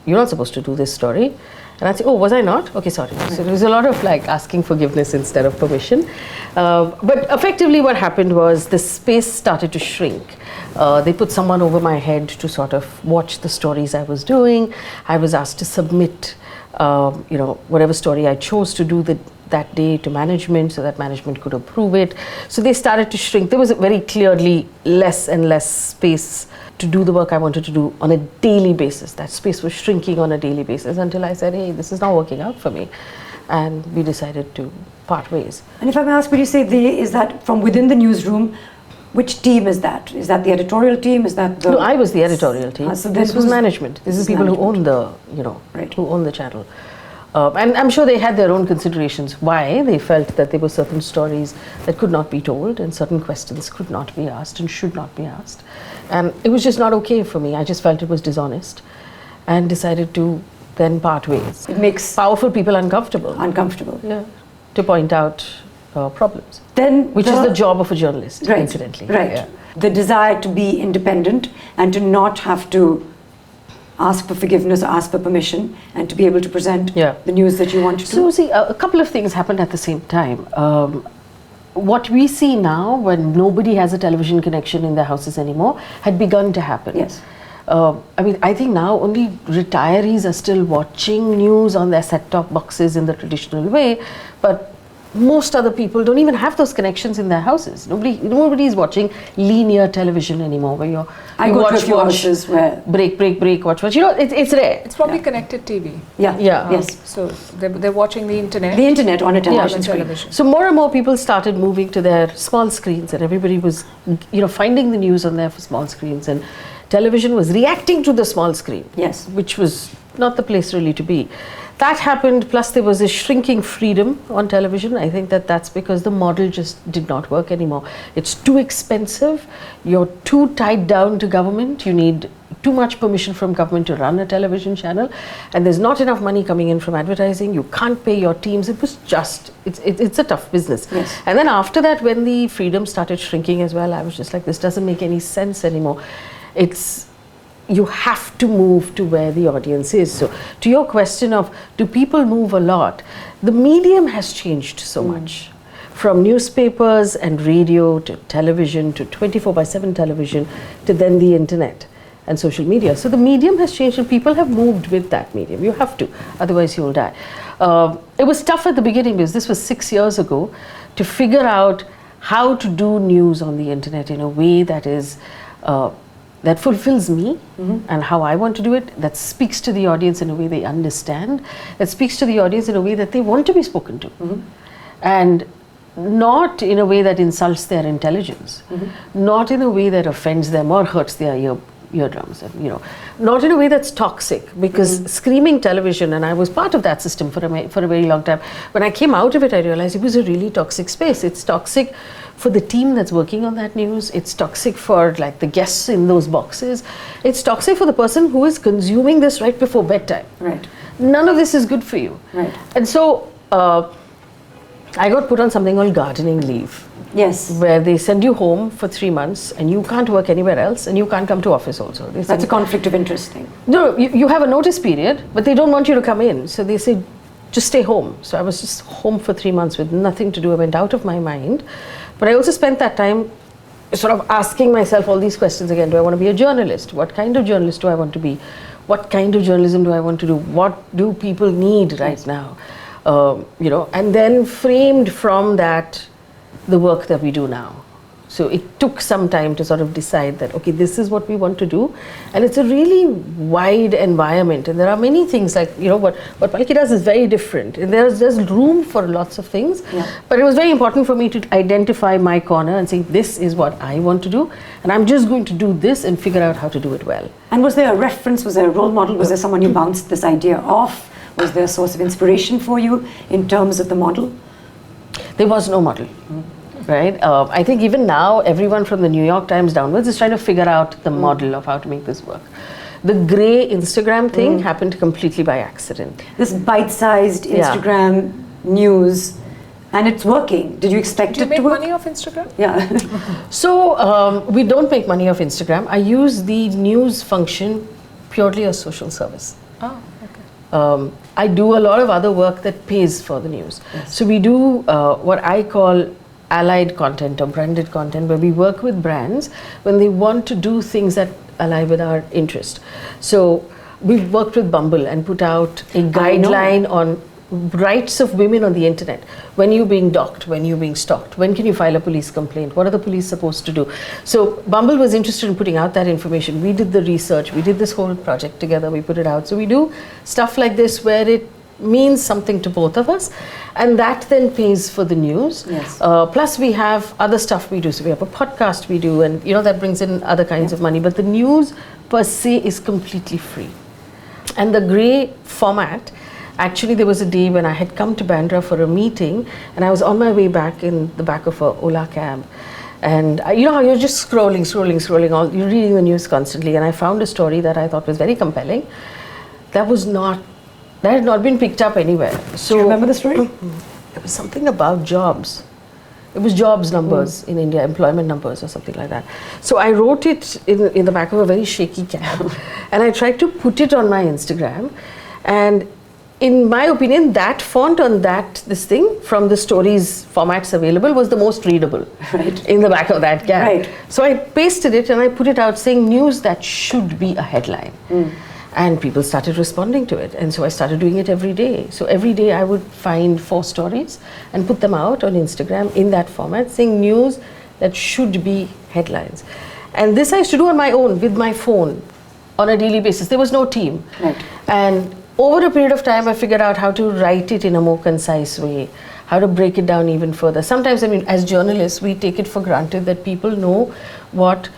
you're not supposed to do this story. And I'd say, oh, was I not? Okay, sorry. So there was a lot of asking forgiveness instead of permission. But effectively what happened was the space started to shrink. They put someone over my head to sort of watch the stories I was doing. I was asked to submit, whatever story I chose to do that day to management so that management could approve it. So they started to shrink. There was very clearly less and less space to do the work I wanted to do on a daily basis. That space was shrinking on a daily basis until I said, hey, this is not working out for me. And we decided to part ways. And if I may ask, would you say is that from within the newsroom? Which team is that? Is that the editorial team? Is that the... No, I was the editorial team. So this was management. This is people who own the, who own the channel. And I'm sure they had their own considerations why they felt that there were certain stories that could not be told and certain questions could not be asked and should not be asked. And it was just not okay for me. I just felt it was dishonest and decided to then part ways. It makes powerful people uncomfortable. Uncomfortable. Yeah. To point out problems. Then which is the job of a journalist, incidentally. Right. Yeah. The desire to be independent and to not have to ask for forgiveness or ask for permission and to be able to present the news that you want to do. So see, a couple of things happened at the same time. What we see now when nobody has a television connection in their houses anymore had begun to happen. Yes. I think now only retirees are still watching news on their set-top boxes in the traditional way, but most other people don't even have those connections in their houses. Nobody is watching linear television anymore, where you watch, where break, watch. It's rare. It's probably connected TV. Yeah. Yes. So they're watching the internet. The internet on a television screen. So more and more people started moving to their small screens, and everybody was, finding the news on their small screens, and television was reacting to the small screen. Yes. Which was not the place really to be. That happened, plus there was a shrinking freedom on television. I think that's because the model just did not work anymore. It's too expensive, you're too tied down to government, you need too much permission from government to run a television channel, and there's not enough money coming in from advertising, you can't pay your teams. It was just, it's a tough business. Yes. And then after that, when the freedom started shrinking as well, I was just like, this doesn't make any sense anymore. You have to move to where the audience is. So to your question of, do people move a lot? The medium has changed so much. From newspapers and radio to television to 24/7 television to then the internet and social media. So the medium has changed and people have moved with that medium. You have to, otherwise you'll die. It was tough at the beginning because this was 6 years ago to figure out how to do news on the internet in a way that is that fulfills me and how I want to do it, that speaks to the audience in a way they understand, that speaks to the audience in a way that they want to be spoken to. And not in a way that insults their intelligence, not in a way that offends them or hurts their eardrums, and, not in a way that's toxic, because screaming television, and I was part of that system for a very long time. When I came out of it, I realized it was a really toxic space. It's toxic for the team that's working on that news. It's toxic for the guests in those boxes. It's toxic for the person who is consuming this right before bedtime. Right. None of this is good for you. Right. And so I got put on something called gardening leave. Yes. Where they send you home for 3 months and you can't work anywhere else and you can't come to office also. That's a conflict of interest thing. No, you have a notice period, but they don't want you to come in. So they say, just stay home. So I was just home for 3 months with nothing to do. I went out of my mind. But I also spent that time sort of asking myself all these questions again. Do I want to be a journalist? What kind of journalist do I want to be? What kind of journalism do I want to do? What do people need right now? And then framed from that the work that we do now. So it took some time to sort of decide that, okay, this is what we want to do. And it's a really wide environment. And there are many things like, what Palki does is very different. And there's room for lots of things. Yeah. But it was very important for me to identify my corner and say, this is what I want to do. And I'm just going to do this and figure out how to do it well. And was there a reference? Was there a role model? Was there someone you bounced this idea off? Was there a source of inspiration for you in terms of the model? There was no model. Right? I think even now, everyone from the New York Times downwards is trying to figure out the model of how to make this work. The grey Instagram thing happened completely by accident. This bite-sized Instagram news, and it's working. Did you expect Do you it make to work? money off Instagram? Yeah. So we don't make money off Instagram. I use the news function purely as social service. Oh, okay. I do a lot of other work that pays for the news. Yes. So we do what I call allied content or branded content, where we work with brands when they want to do things that ally with our interest. So we've worked with Bumble and put out a guideline on rights of women on the internet. When you're being docked, when you're being stalked, when can you file a police complaint, what are the police supposed to do? So Bumble was interested in putting out that information. We did the research, we did this whole project together, we put it out. So we do stuff like this where it means something to both of us, and that then pays for the news. Yes. Plus we have other stuff we do. So we have a podcast we do, and that brings in other kinds of money, but the news per se is completely free. And the grey format, actually there was a day when I had come to Bandra for a meeting, and I was on my way back in the back of a Ola cab, and you know how you're just scrolling, you're reading the news constantly, and I found a story that I thought was very compelling. That had not been picked up anywhere. So Do you remember the story? It was something about jobs. It was jobs numbers in India, employment numbers or something like that. So I wrote it in the back of a very shaky cab, and I tried to put it on my Instagram. And in my opinion, that font on this thing from the stories formats available was the most readable in the back of that cab. Right. So I pasted it and I put it out saying news that should be a headline. And people started responding to it. And so I started doing it every day. So every day I would find 4 stories and put them out on Instagram in that format, saying news that should be headlines. And this I used to do on my own with my phone on a daily basis. There was no team. Right. And over a period of time, I figured out how to write it in a more concise way, how to break it down even further. Sometimes, as journalists, we take it for granted that people know what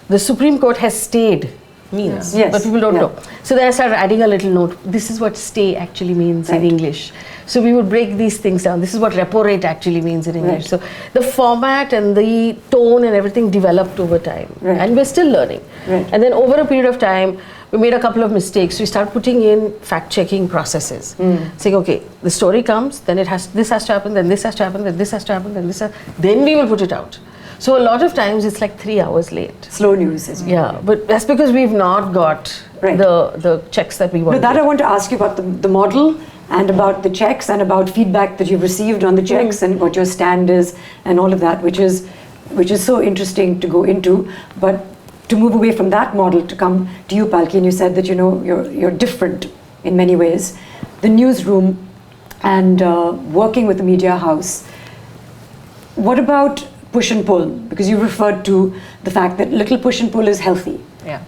the Supreme Court has stayed means, Yes. but people don't know. So then I started adding a little note. This is what stay actually means in English. So we would break these things down. This is what repo rate actually means in English. So the format and the tone and everything developed over time. And we're still learning. And then over a period of time, we made a couple of mistakes. We started putting in fact-checking processes. Saying, okay, the story comes, then this has to happen, then this has to happen, then this has to happen, then we will put it out. So a lot of times it's like 3 hours late. Slow news as well. Yeah, but that's because we've not got the checks that we want. With that, I want to ask you about the model and about the checks and about feedback that you've received on the checks and what your stand is and all of that, which is so interesting to go into. But to move away from that model to come to you, Palki, and you said that you're different in many ways. The newsroom and working with the media house. What about push and pull? Because you referred to the fact that little push and pull is healthy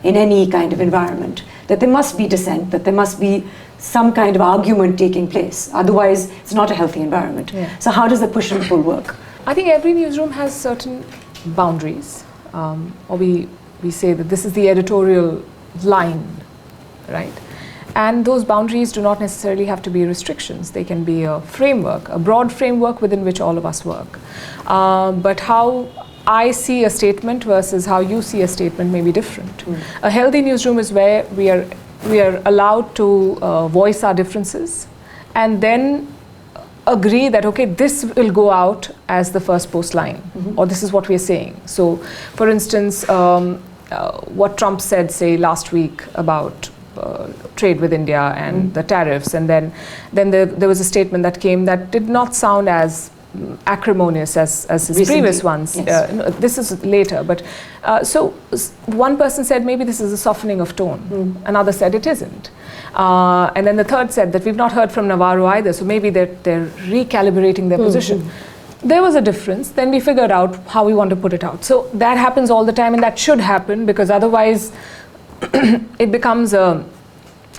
in any kind of environment. That there must be dissent, that there must be some kind of argument taking place. Otherwise, it's not a healthy environment. So how does the push and pull work? I think every newsroom has certain boundaries, or we say that this is the editorial line, right? And those boundaries do not necessarily have to be restrictions. They can be a framework, a broad framework within which all of us work. But how I see a statement versus how you see a statement may be different. A healthy newsroom is where we are allowed to voice our differences and then agree that, okay, this will go out as the first post line, or this is what we are saying. So, for instance, what Trump said, say, last week about trade with India and the tariffs, and then there was a statement that came that did not sound as acrimonious as his previous ones. This is later, but so one person said maybe this is a softening of tone, another said it isn't, and then the third said that we've not heard from Navarro either, so maybe they're recalibrating their position. there was a difference. Then we figured out how we want to put it out. So that happens all the time, and that should happen, because otherwise it becomes an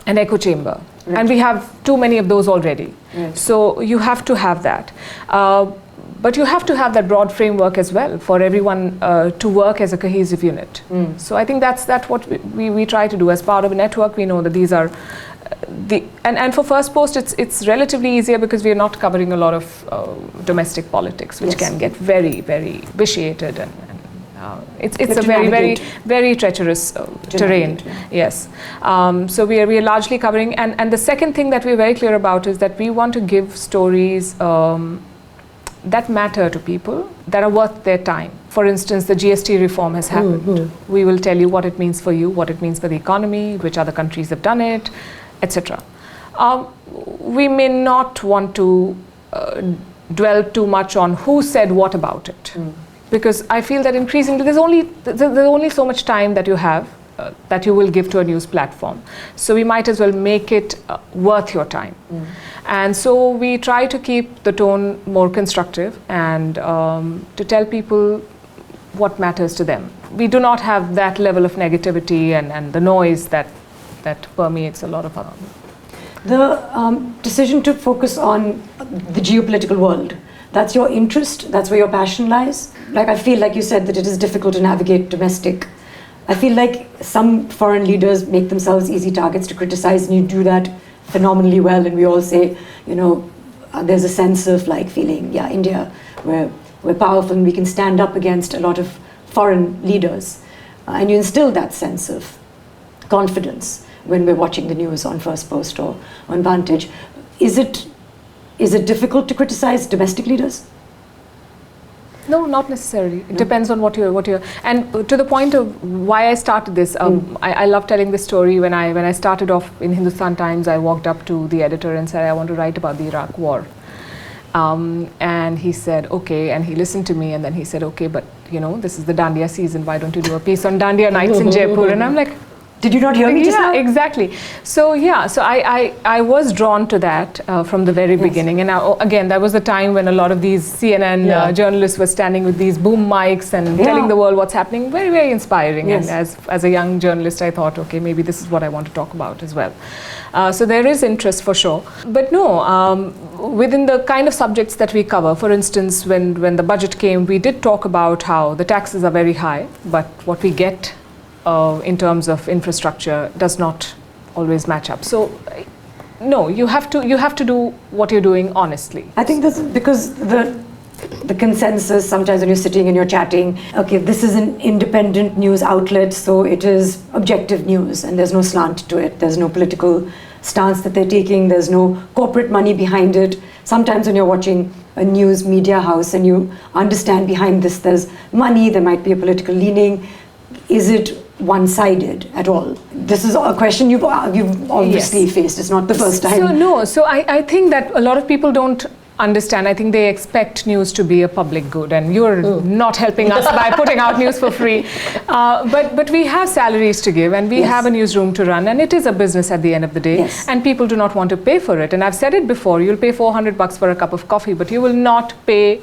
echo chamber. Right. And we have too many of those already. Right. So you have to have that. But you have to have that broad framework as well for everyone to work as a cohesive unit. So I think that's what we try to do. As part of a network, we know that these are and for First Post, it's relatively easier because we are not covering a lot of domestic politics, which can get very, very vitiated, and it's a very treacherous terrain. Yes. So we are largely covering, and the second thing that we're very clear about is that we want to give stories that matter to people, that are worth their time. For instance, the GST reform has happened. We will tell you what it means for you, what it means for the economy, which other countries have done it, etc. We may not want to dwell too much on who said what about it, because I feel that increasingly there's only so much time that you have that you will give to a news platform. So we might as well make it worth your time. And so we try to keep the tone more constructive and to tell people what matters to them. We do not have that level of negativity and the noise that permeates a lot of our. The decision to focus on the geopolitical world, that's your interest, that's where your passion lies. Like, I feel like you said that it is difficult to navigate domestic. I feel like some foreign leaders make themselves easy targets to criticize, and you do that phenomenally well, and we all say, there's a sense of like feeling, India, we're powerful and we can stand up against a lot of foreign leaders, and you instill that sense of confidence when we're watching the news on First Post or on Vantage. Is it difficult to criticize domestic leaders? No, not necessarily. It depends on what you're. And to the point of why I started this, I love telling this story. When I started off in Hindustan Times, I walked up to the editor and said, I want to write about the Iraq war. And he said, okay, and he listened to me, and then he said, okay, but this is the Dandiya season, why don't you do a piece on Dandiya nights in Jaipur? And I'm like, did you not hear me just now? Yeah, exactly. So I was drawn to that from the very beginning. And now, again, that was the time when a lot of these CNN journalists were standing with these boom mics and telling the world what's happening. Very, very inspiring. Yes. And as a young journalist, I thought, okay, maybe this is what I want to talk about as well. So there is interest for sure. But no, within the kind of subjects that we cover, for instance, when the budget came, we did talk about how the taxes are very high, but what we get in terms of infrastructure does not always match up. So no, you have to do what you're doing honestly. I think this is because the consensus sometimes when you're sitting and you're chatting, okay, this is an independent news outlet, so it is objective news and there's no slant to it, there's no political stance that they're taking, there's no corporate money behind it. Sometimes when you're watching a news media house and you understand behind this there's money, there might be a political leaning. Is it one-sided at all? This is a question you've obviously faced. It's not the first time. So I think that a lot of people don't understand. I think they expect news to be a public good, and you're not helping us by putting out news for free. But we have salaries to give, and we have a newsroom to run, and it is a business at the end of the day. And people do not want to pay for it. And I've said it before, you'll pay $400 for a cup of coffee, but you will not pay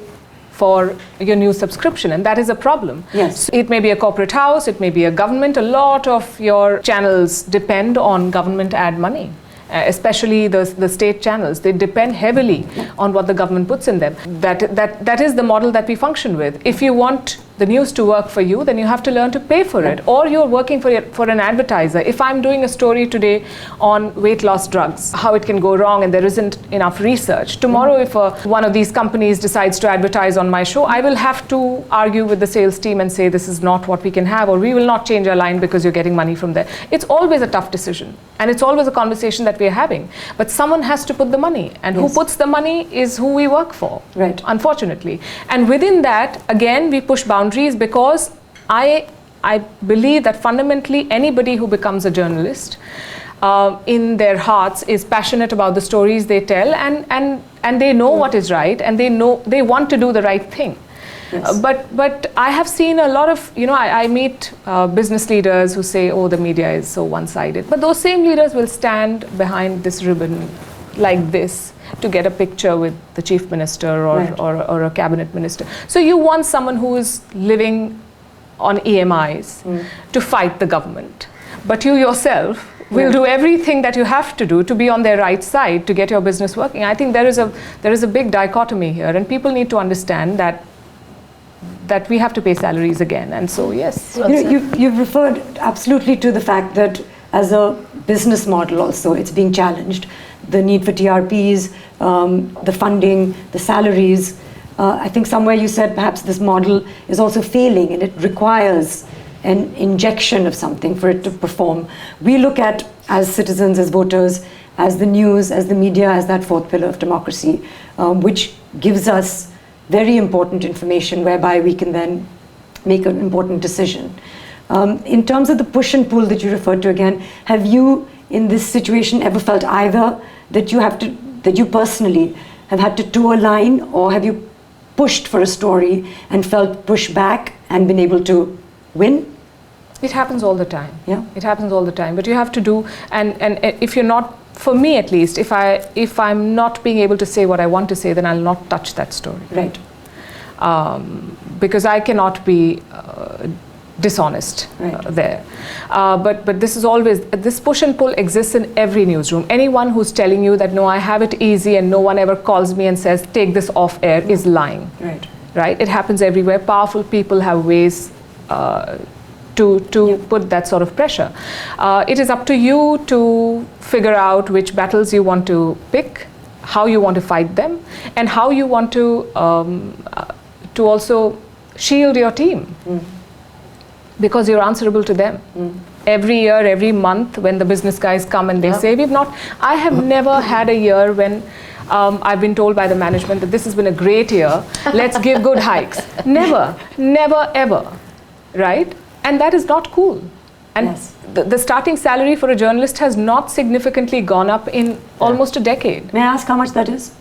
for your news subscription, and that is a problem. Yes. So it may be a corporate house, it may be a government. A lot of your channels depend on government ad money, especially the state channels. They depend heavily on what the government puts in them. That is the model that we function with. If you want the news to work for you, then you have to learn to pay for it, or you're working for an advertiser. If I'm doing a story today on weight loss drugs, how it can go wrong and there isn't enough research, tomorrow if one of these companies decides to advertise on my show, I will have to argue with the sales team and say this is not what we can have, or we will not change our line because you're getting money from there. It's always a tough decision, and it's always a conversation that we're having. But someone has to put the money, and who puts the money is who we work for, unfortunately. And within that, again, we push boundaries, because I believe that fundamentally anybody who becomes a journalist in their hearts is passionate about the stories they tell, and they know what is right, and they want to do the right thing. But I have seen a lot of, I meet business leaders who say, oh, the media is so one-sided. But those same leaders will stand behind this ribbon like this to get a picture with the chief minister or, Right. or a cabinet minister. So you want someone who is living on EMIs to fight the government. But you yourself will do everything that you have to do to be on their right side to get your business working. I think there is a big dichotomy here, and people need to understand that we have to pay salaries again. And so, yes. You've referred absolutely to the fact that as a business model also, it's being challenged. The need for TRPs, the funding, the salaries. I think somewhere you said perhaps this model is also failing and it requires an injection of something for it to perform. We look at, as citizens, as voters, as the news, as the media, as that fourth pillar of democracy, which gives us very important information whereby we can then make an important decision. In terms of the push and pull that you referred to again, have you in this situation ever felt either that you personally have had to toe a line, or have you pushed for a story and felt pushback and been able to win? It happens all the time. Yeah. It happens all the time. But you have to do, and if you're not, for me at least, if I'm not being able to say what I want to say, then I'll not touch that story. Right. Because I cannot be dishonest there. But this is always, this push and pull exists in every newsroom. Anyone who's telling you that, no, I have it easy and no one ever calls me and says, take this off air, is lying. Right. Right? It happens everywhere. Powerful people have ways to put that sort of pressure. It is up to you to figure out which battles you want to pick, how you want to fight them, and how you want to also shield your team. Because you're answerable to them. Every year, every month, when the business guys come and they say, I have never had a year when I've been told by the management that this has been a great year, let's give good hikes. Never, never, ever, right? And that is not cool. And Yes. the starting salary for a journalist has not significantly gone up in almost a decade. May I ask how much that is?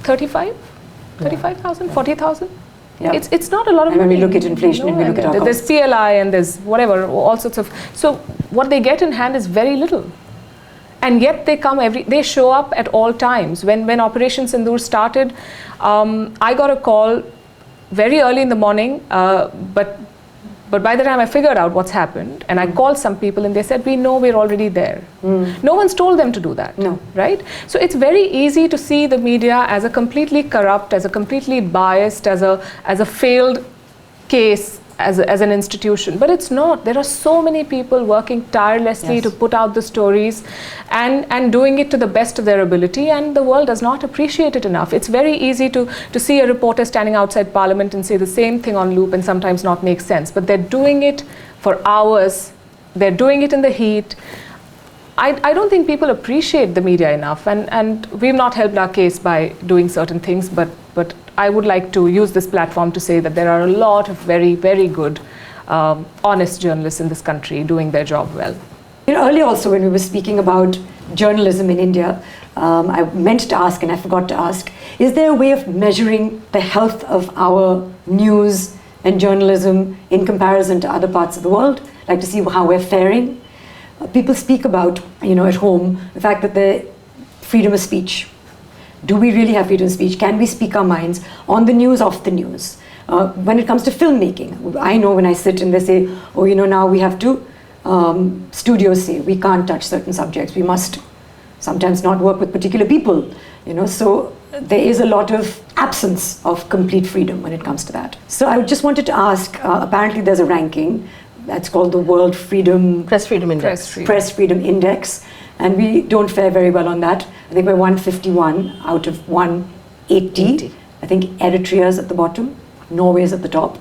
35,000, 40,000? Yeah. It's not a lot of And when money. we look at inflation and we look at our there's costs. PLI and there's whatever, all sorts of. So what they get in hand is very little. And yet they show up at all times. When Operation Sindoor started, I got a call very early in the morning, but by the time I figured out what's happened, and I called some people and they said, we know we're already there. No one's told them to do that, No. right? So it's very easy to see the media as a completely corrupt, as a completely biased, as a failed case, as an institution, but it's not. There are so many people working tirelessly to put out the stories and doing it to the best of their ability, and the world does not appreciate it enough. It's very easy to see a reporter standing outside Parliament and say the same thing on loop and sometimes not make sense, but they're doing it for hours, they're doing it in the heat. I don't think people appreciate the media enough, and we've not helped our case by doing certain things, but I would like to use this platform to say that there are a lot of very, very good, honest journalists in this country doing their job well. Earlier also when we were speaking about journalism in India, I meant to ask and I forgot to ask, is there a way of measuring the health of our news and journalism in comparison to other parts of the world? Like to see how we're faring? People speak about, at home, the fact that the freedom of speech. Do we really have freedom of speech? Can we speak our minds on the news, off the news? When it comes to filmmaking, I know when I sit and they say, now we have to, studios say, we can't touch certain subjects. We must sometimes not work with particular people, so there is a lot of absence of complete freedom when it comes to that. So I just wanted to ask, apparently there's a ranking that's called the World Press Freedom Index. Press Freedom Index, and we don't fare very well on that. I think we're 151 out of 180. I think Eritrea's at the bottom, Norway's at the top.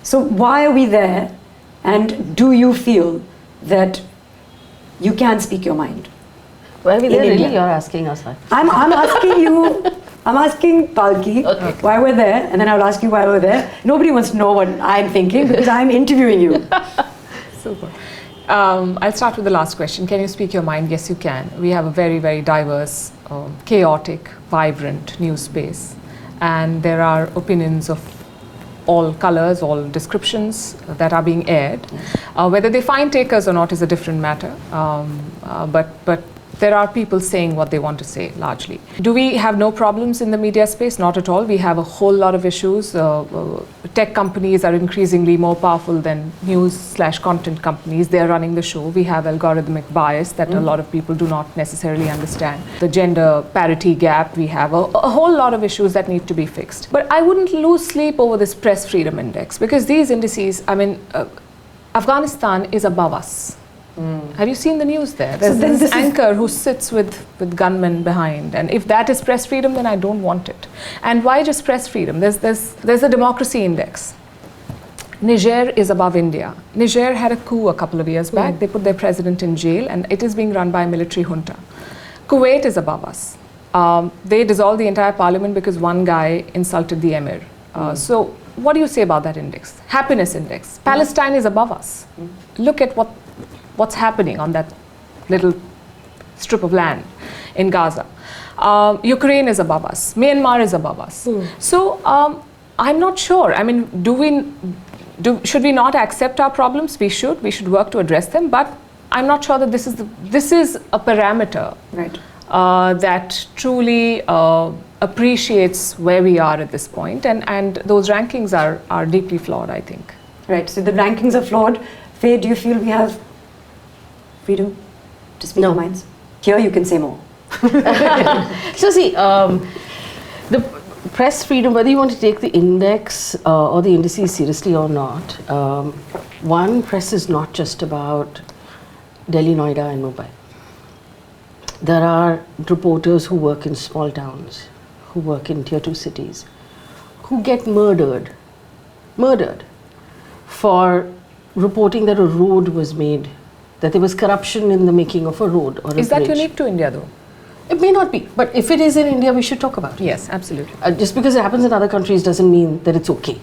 So why are we there, and do you feel that you can speak your mind? Why are we In there? India. Really, you're asking us that. I'm asking you, I'm asking Palki why we're there, and then I'll ask you why we're there. Nobody wants to know what I'm thinking because I'm interviewing you. Super. I'll start with the last question. Can you speak your mind? Yes, you can. We have a very, very diverse, chaotic, vibrant news space. And there are opinions of all colors, all descriptions that are being aired. Whether they find takers or not is a different matter. But There are people saying what they want to say, largely. Do we have no problems in the media space? Not at all. We have a whole lot of issues. Tech companies are increasingly more powerful than news/content companies. They're running the show. We have algorithmic bias that a lot of people do not necessarily understand. The gender parity gap, we have a whole lot of issues that need to be fixed. But I wouldn't lose sleep over this press freedom index, because these indices, I mean, Afghanistan is above us. Have you seen the news there? There's this anchor who sits with gunmen behind, and if that is press freedom, then I don't want it. And why just press freedom? There's a democracy index. Niger is above India. Niger had a coup a couple of years back. They put their president in jail, and it is being run by a military junta. Kuwait is above us. They dissolved the entire parliament because one guy insulted the emir. So what do you say about that index? Happiness index. Palestine is above us. Look at what's happening on that little strip of land in Gaza. Ukraine is above us. Myanmar is above us. So I'm not sure. I mean, should we not accept our problems? We should. We should work to address them. But I'm not sure that this is a parameter that truly appreciates where we are at this point. And those rankings are deeply flawed, I think. Right. So the rankings are flawed. Faye, do you feel we have freedom to speak our minds? Here you can say more. So see, the press freedom, whether you want to take the index or the indices seriously or not, one, press is not just about Delhi, Noida and Mumbai. There are reporters who work in small towns, who work in tier 2 cities, who get murdered for reporting that a road was made, that there was corruption in the making of a road or a bridge. Is that unique to India, though? It may not be, but if it is in India, we should talk about it. Yes, absolutely. Just because it happens in other countries doesn't mean that it's okay.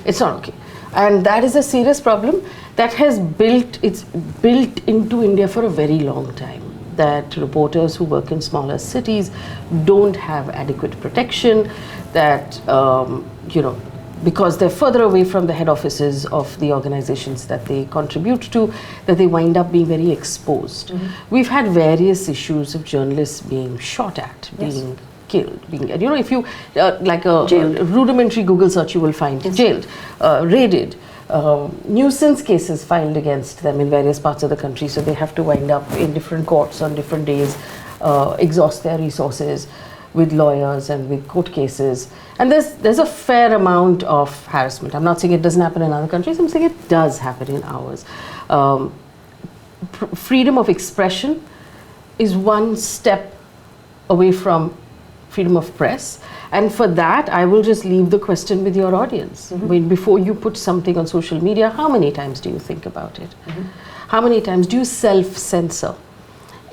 It's not okay. And that is a serious problem that it's built into India for a very long time. That reporters who work in smaller cities don't have adequate protection, that, because they're further away from the head offices of the organizations that they contribute to, that they wind up being very exposed. We've had various issues of journalists being shot at, being killed, if you, like a rudimentary Google search, you will find jailed, raided, nuisance cases filed against them in various parts of the country, so they have to wind up in different courts on different days, exhaust their resources with lawyers and with court cases. And there's a fair amount of harassment. I'm not saying it doesn't happen in other countries, I'm saying it does happen in ours. Freedom of expression is one step away from freedom of press. And for that, I will just leave the question with your audience. Before you put something on social media, how many times do you think about it? How many times do you self-censor?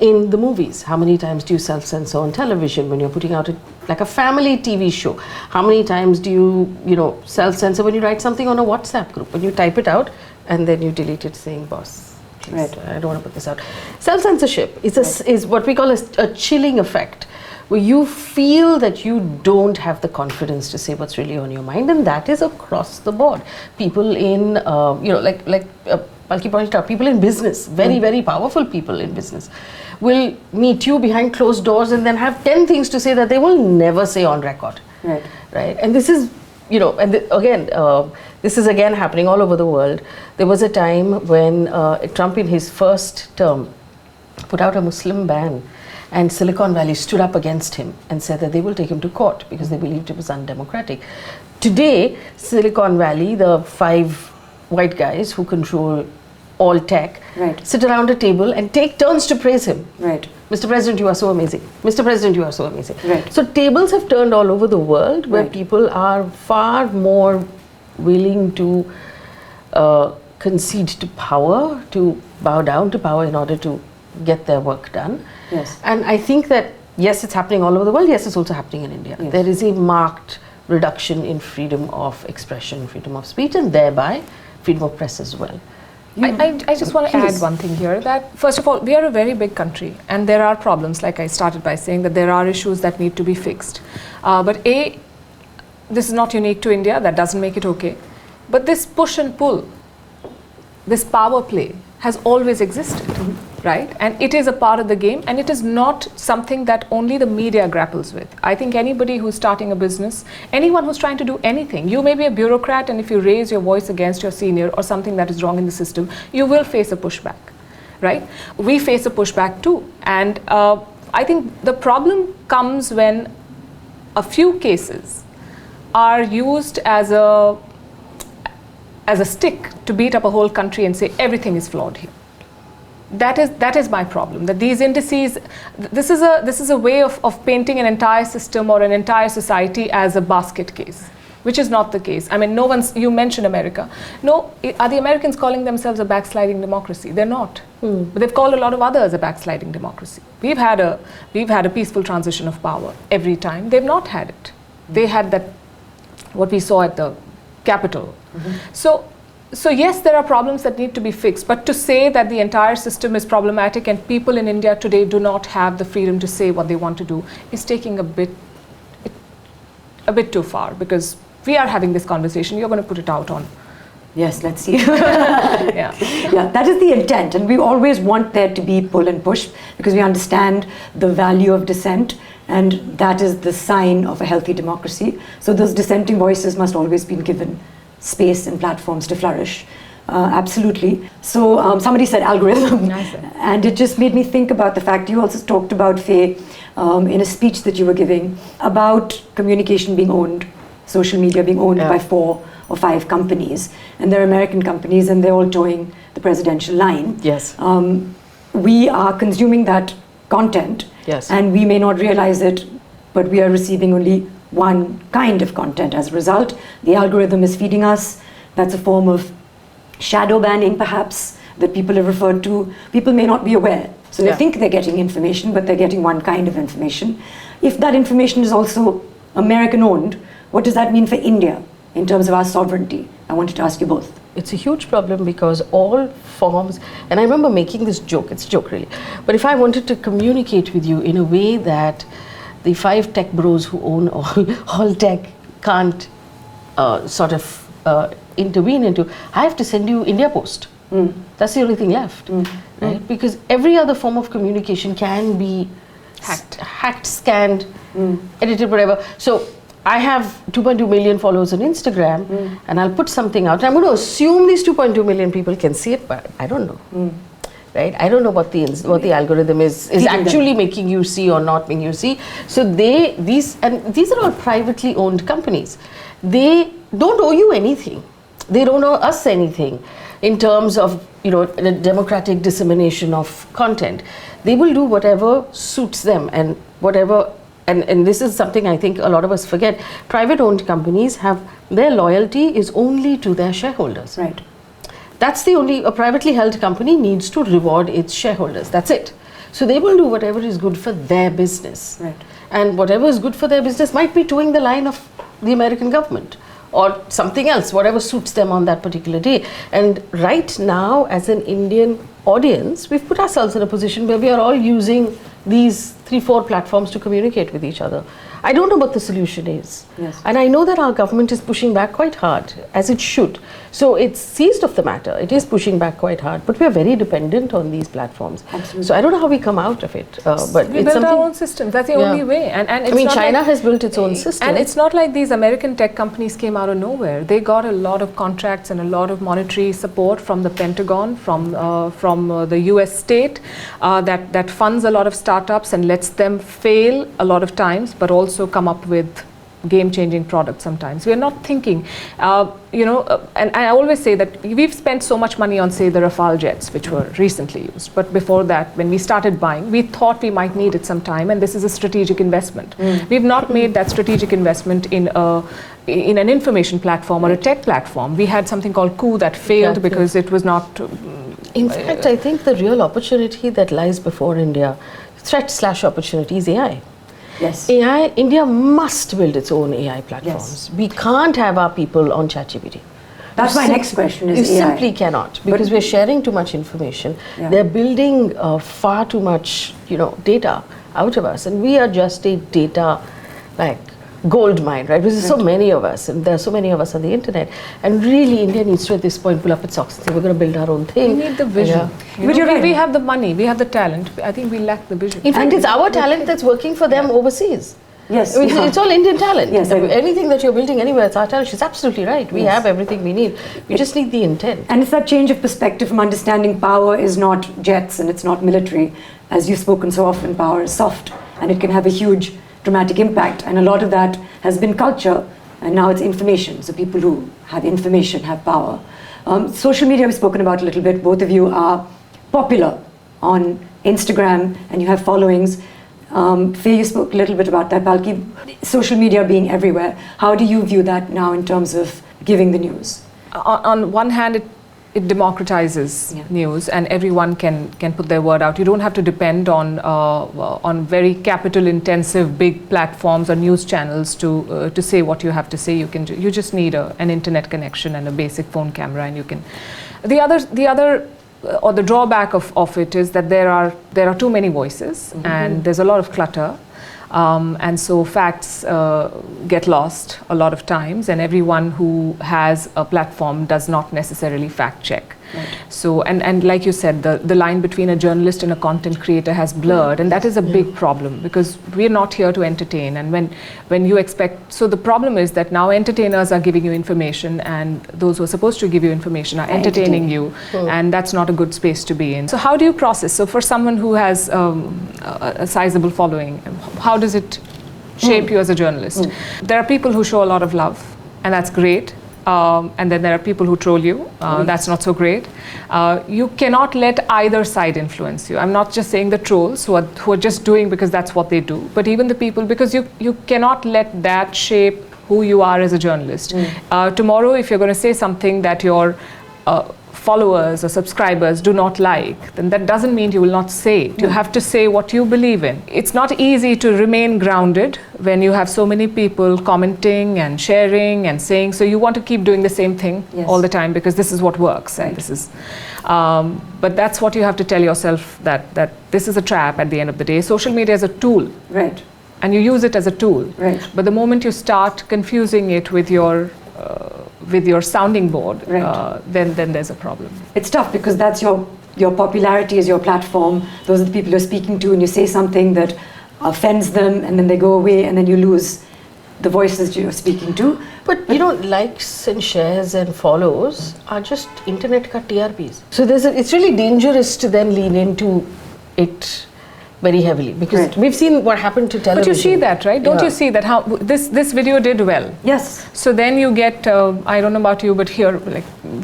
In the movies, how many times do you self-censor on television when you're putting out like a family TV show? How many times do you, self-censor when you write something on a WhatsApp group, when you type it out and then you delete it saying, boss, please, I don't want to put this out. Self-censorship is what we call a chilling effect, where you feel that you don't have the confidence to say what's really on your mind, and that is across the board. People in, like Palki pointed out, people in business, very, very powerful people in business, will meet you behind closed doors and then have 10 things to say that they will never say on record. Right? And this is, this is again happening all over the world. There was a time when Trump in his first term put out a Muslim ban, and Silicon Valley stood up against him and said that they will take him to court because they believed it was undemocratic. Today, Silicon Valley, the 5 white guys who control all tech, sit around a table and take turns to praise him. Mr. President, you are so amazing. Mr. President, you are so amazing. So tables have turned all over the world where people are far more willing to concede to power, to bow down to power in order to get their work done. And I think that, yes, it's happening all over the world. Yes, it's also happening in India. There is a marked reduction in freedom of expression, freedom of speech, and thereby freedom of press as well. I just want to add one thing here, that first of all, we are a very big country and there are problems, like I started by saying, that there are issues that need to be fixed. But this is not unique to India, that doesn't make it okay. But this push and pull, this power play has always existed, right? And it is a part of the game, and it is not something that only the media grapples with. I think anybody who's starting a business, anyone who's trying to do anything, you may be a bureaucrat, and if you raise your voice against your senior or something that is wrong in the system, you will face a pushback, right? We face a pushback too. And I think the problem comes when a few cases are used as a stick to beat up a whole country and say everything is flawed here. That is my problem. That these indices, this is a way of painting an entire system or an entire society as a basket case, which is not the case. I mean, you mentioned America. No, are the Americans calling themselves a backsliding democracy? They're not. But they've called a lot of others a backsliding democracy. We've had a peaceful transition of power every time. They've not had it. They had that, what we saw at the Capitol. So yes, there are problems that need to be fixed, but to say that the entire system is problematic and people in India today do not have the freedom to say what they want to do is taking a bit too far, because we are having this conversation. You're going to put it out on. Yes, let's see. Yeah, that is the intent, and we always want there to be pull and push because we understand the value of dissent, and that is the sign of a healthy democracy. So those dissenting voices must always be given space and platforms to flourish. Absolutely. So somebody said algorithm, and it just made me think about the fact you also talked about, Faye, in a speech that you were giving about communication being owned, social media being owned by 4 or 5 companies, and they're American companies, and they're all towing the presidential line. Yes. We are consuming that content, and we may not realize it, but we are receiving only one kind of content as a result. The algorithm is feeding us. That's a form of shadow banning, perhaps, that people have referred to. People may not be aware. So they think they're getting information, but they're getting one kind of information. If that information is also American owned, what does that mean for India in terms of our sovereignty? I wanted to ask you both. It's a huge problem because all forms, and I remember making this joke, it's a joke really, but if I wanted to communicate with you in a way that the 5 tech bros who own all tech can't intervene into, I have to send you India Post. That's the only thing left, right? Because every other form of communication can be hacked, scanned, edited, whatever. So I have 2.2 million followers on Instagram, and I'll put something out. I'm going to assume these 2.2 million people can see it, but I don't know. Right? I don't know what the algorithm is actually making you see or not making you see. So these are all privately owned companies. They don't owe you anything. They don't owe us anything in terms of the democratic dissemination of content. They will do whatever suits them and whatever. And this is something I think a lot of us forget. Private owned companies have their loyalty is only to their shareholders. Right. That's the only, a privately held company needs to reward its shareholders. That's it. So they will do whatever is good for their business. Right. And whatever is good for their business might be towing the line of the American government or something else, whatever suits them on that particular day. And right now, as an Indian audience, we've put ourselves in a position where we are all using these 3-4 platforms to communicate with each other. I don't know what the solution is. Yes. And I know that our government is pushing back quite hard, as it should. So it's seized of the matter. It is pushing back quite hard, but we are very dependent on these platforms. Absolutely. So I don't know how we come out of it. But we build our own systems. That's the only way. And it's I mean, not China like, has built its own system. And it's not like these American tech companies came out of nowhere. They got a lot of contracts and a lot of monetary support from the Pentagon, from the US state, that funds a lot of startups and lets them fail a lot of times, but also come up with game-changing products sometimes. We are not thinking, and I always say that we've spent so much money on, say, the Rafale jets, which were recently used. But before that, when we started buying, we thought we might need it sometime, and this is a strategic investment. We've not made that strategic investment in an information platform or a tech platform. We had something called Coup that failed because it was not... In fact, I think the real opportunity that lies before India, threat/opportunity, is AI. Yes. AI, India must build its own AI platforms. Yes. We can't have our people on ChatGPT. That's my next question is You AI. simply cannot, because we're sharing too much information. Yeah. They're building far too much, data out of us, and we are just a data gold mine, right? Because there's so many of us, and there are so many of us on the internet. And really, India needs to, at this point, pull up its socks and say, we're going to build our own thing. We need the vision. But you're right. We have the money, we have the talent. I think we lack the vision. In fact, it's our talent that's working for them overseas. Yes. I mean, it's all Indian talent. Yes, anything that you're building anywhere, it's our talent. She's absolutely right. We have everything we need. We just need the intent. And it's that change of perspective from understanding power is not jets and it's not military. As you've spoken so often, power is soft and it can have a huge dramatic impact. And a lot of that has been culture and now it's information. So people who have information have power. Social media we've spoken about a little bit. Both of you are popular on Instagram and you have followings. Faye, you spoke a little bit about that, Palki. Social media being everywhere. How do you view that now in terms of giving the news? On one hand, it democratizes news, and everyone can put their word out. You don't have to depend on very capital-intensive big platforms or news channels to say what you have to say. You just need an internet connection and a basic phone camera, and you can. The other or the drawback of it is that there are too many voices and there's a lot of clutter, and so facts get lost a lot of times, and everyone who has a platform does not necessarily fact check. Right. So and like you said, the line between a journalist and a content creator has blurred, and that is a big problem because we're not here to entertain. And when you expect, so the problem is that now entertainers are giving you information, and those who are supposed to give you information are entertaining you, and that's not a good space to be in. So how do you process? So for someone who has a sizable following, how does it shape you as a journalist? There are people who show a lot of love, and that's great. And then there are people who troll you. That's not so great. You cannot let either side influence you. I'm not just saying the trolls who are just doing because that's what they do, but even the people, because you cannot let that shape who you are as a journalist. Tomorrow, if you're going to say something that your followers or subscribers do not like, then that doesn't mean you will not say it. You have to say what you believe in. It's not easy to remain grounded when you have so many people commenting and sharing and saying, so you want to keep doing the same thing all the time because this is what works. And this is, but that's what you have to tell yourself, that this is a trap at the end of the day. Social media is a tool. Right. And you use it as a tool. Right. But the moment you start confusing it with your sounding board, then there's a problem. It's tough because that's your popularity is your platform. Those are the people you're speaking to, and you say something that offends them, and then they go away, and then you lose the voices you're speaking to. But likes and shares and follows are just internet ka TRPs. So it's really dangerous to then lean into it very heavily, because we've seen what happened to television. But you see that, right? Don't you see that how this video did well? Yes. So then you get, I don't know about you, but here,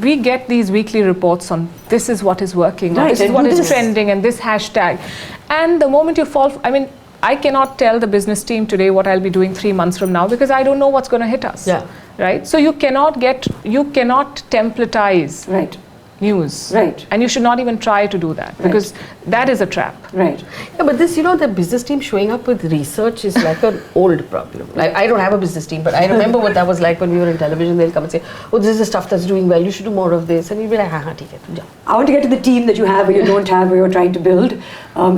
we get these weekly reports on this is what is working, this is what is trending, and this hashtag. And the moment you fall, I cannot tell the business team today what I'll be doing 3 months from now because I don't know what's going to hit us. Yeah. Right? So you cannot templatize. Right. News. Right. And you should not even try to do that because that is a trap. Right. Yeah, but this, the business team showing up with research is like an old problem. I don't have a business team, but I remember what that was like when we were in television. They'll come and say, oh, this is the stuff that's doing well, you should do more of this. And you'll be like, take it. Yeah. I want to get to the team that you have or you don't have or you're trying to build.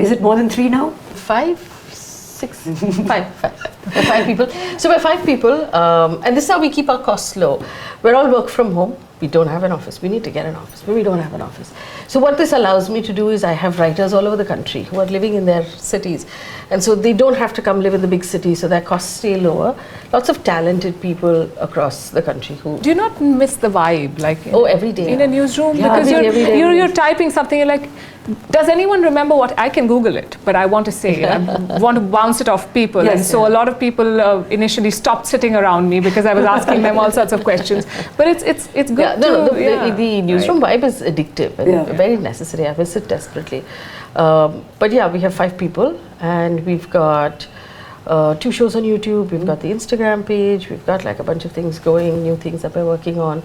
Is it more than 3 now? 5, 6, 5 people. So we're 5 people, and this is how we keep our costs low. We're all work from home. We don't have an office. We need to get an office, but we don't have an office. So what this allows me to do is I have writers all over the country who are living in their cities. And so they don't have to come live in the big city, so their costs stay lower. Lots of talented people across the country who... Do you not miss the vibe? Every day. In a newsroom? Yeah, because every day. You're typing something, you're like, does anyone remember what? I can Google it, but I want to say, I want to bounce it off people. Yes, and so a lot of people initially stopped sitting around me because I was asking them all sorts of questions. But it's good. Yeah, the newsroom vibe is addictive and very necessary. I miss it desperately. But yeah, we have 5 people, and we've got 2 shows on YouTube. We've got the Instagram page. We've got a bunch of things going, new things that we're working on.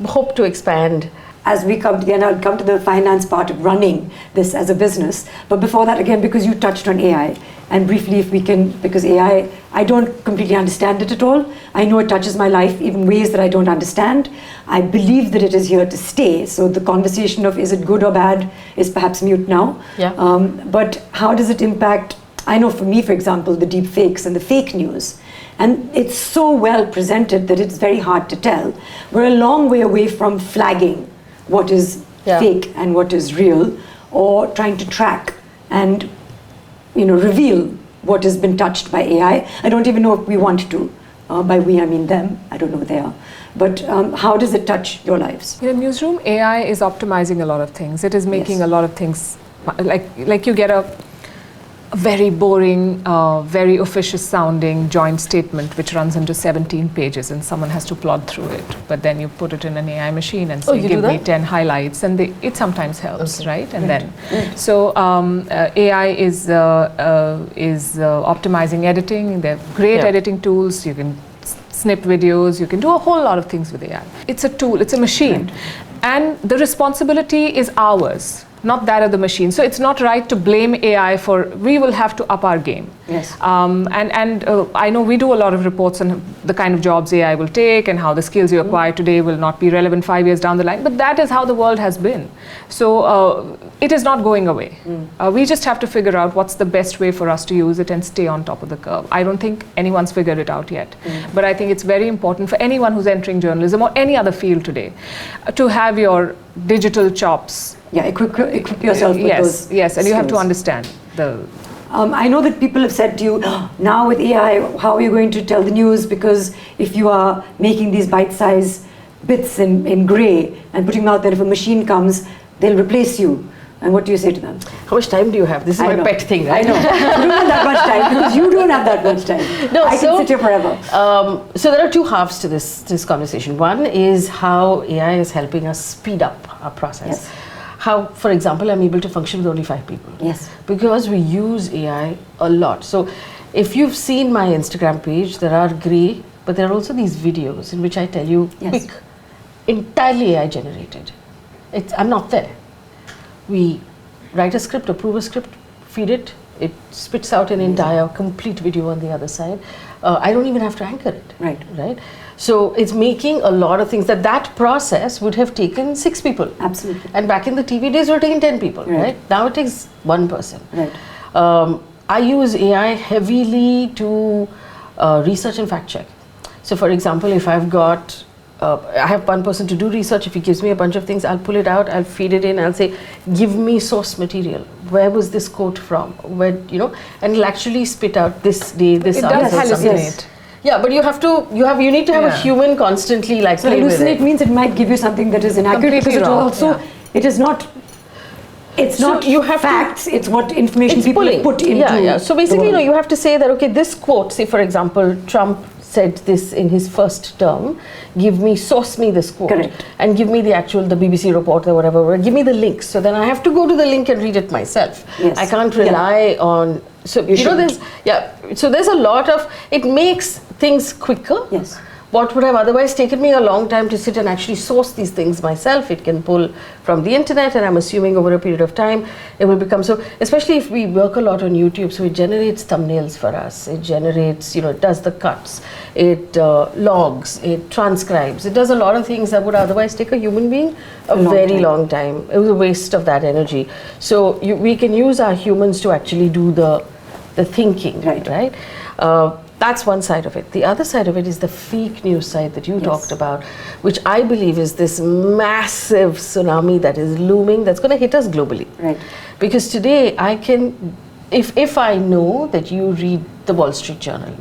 Hope to expand. As we come to the finance part of running this as a business. But before that, again, because you touched on AI, and briefly if we can, because AI, I don't completely understand it at all. I know it touches my life in ways that I don't understand. I believe that it is here to stay. So the conversation of is it good or bad is perhaps mute now. Yeah. But how does it impact, I know for me, for example, the deep fakes and the fake news. And it's so well presented that it's very hard to tell. We're a long way away from flagging what is fake and what is real, or trying to track and reveal what has been touched by AI. I don't even know if we want to. By we, I mean them. I don't know who they are. But how does it touch your lives? In a newsroom, AI is optimizing a lot of things. It is making a lot of things, like you get a very boring, very officious sounding joint statement which runs into 17 pages and someone has to plod through it. But then you put it in an AI machine and say, give me 10 highlights, and it sometimes helps, right? And so AI is optimizing editing. There are great editing tools. You can snip videos. You can do a whole lot of things with AI. It's a tool. It's a machine. And the responsibility is ours, not that of the machine. So it's not right to blame AI for, we will have to up our game. Yes. I know we do a lot of reports on the kind of jobs AI will take and how the skills you acquire today will not be relevant 5 years down the line, but that is how the world has been. So it is not going away. We just have to figure out what's the best way for us to use it and stay on top of the curve. I don't think anyone's figured it out yet, but I think it's very important for anyone who's entering journalism or any other field today to have your digital chops. Equip yourself with those Yes, and you have to skills. understand the... I know that people have said to you, now with AI, how are you going to tell the news? Because if you are making these bite-sized bits in grey and putting them out there, if a machine comes, they'll replace you. And what do you say to them? How much time do you have? This is my pet thing, right? I know. You don't have that much time because you don't have that much time. No, I can sit here forever. So there are two halves to this conversation. One is how AI is helping us speed up our process. Yes. How, for example, I'm able to function with only 5 people. Yes. Because we use AI a lot. So if you've seen my Instagram page, there are grey, but there are also these videos in which I tell you, quick, entirely AI generated. I'm not there. We write a script, approve a script, feed it, it spits out an entire complete video on the other side. I don't even have to anchor it. Right? So it's making a lot of things that process would have taken 6 people. Absolutely. And back in the TV days, it would have taken 10 people, right? Now it takes 1 person. Right. I use AI heavily to research and fact check. So for example, if I've got, I have one person to do research, if he gives me a bunch of things, I'll pull it out, I'll feed it in, I'll say, give me source material. Where was this quote from? Where, and it'll actually spit out this day, this It answer. does hallucinate. Yeah, but you need to have a human constantly like so play with hallucinate it. means it might give you something that is inaccurate, because it also it is not. It's So not you have facts. It's what information people pulling. put into. Yeah. So basically, the you have to say that, okay, this quote, say for example, Trump said this in his first term, source me this quote. Correct. And give me the BBC report or whatever, give me the links. So then I have to go to the link and read it myself. Yes. I can't rely on, so there's a lot of, it makes things quicker. Yes. What would have otherwise taken me a long time to sit and actually source these things myself, it can pull from the internet, and I'm assuming over a period of time it will become so, especially if we work a lot on YouTube, so it generates thumbnails for us, it generates, it does the cuts, it logs, it transcribes, it does a lot of things that would otherwise take a human being a very long time. It was a waste of that energy. So we can use our humans to actually do the thinking, right? That's one side of it. The other side of it is the fake news side that you talked about, which I believe is this massive tsunami that is looming, that's going to hit us globally. Right. Because today I can, if I know that you read the Wall Street Journal,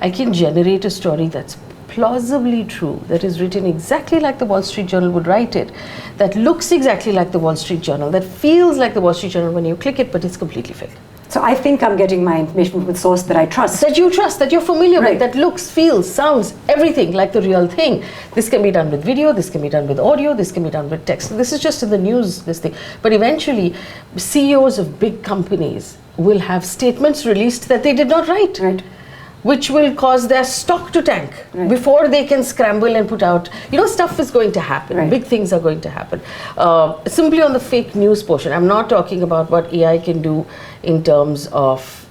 I can generate a story that's plausibly true, that is written exactly like the Wall Street Journal would write it, that looks exactly like the Wall Street Journal, that feels like the Wall Street Journal when you click it, but it's completely fake. So I think I'm getting my information from a source that I trust. That you trust, that you're familiar with, that looks, feels, sounds, everything like the real thing. This can be done with video, this can be done with audio, this can be done with text. This is just in the news, this thing. But eventually, CEOs of big companies will have statements released that they did not write. Right. Which will cause their stock to tank before they can scramble and put out, stuff is going to happen, big things are going to happen. Simply on the fake news portion, I'm not talking about what AI can do in terms of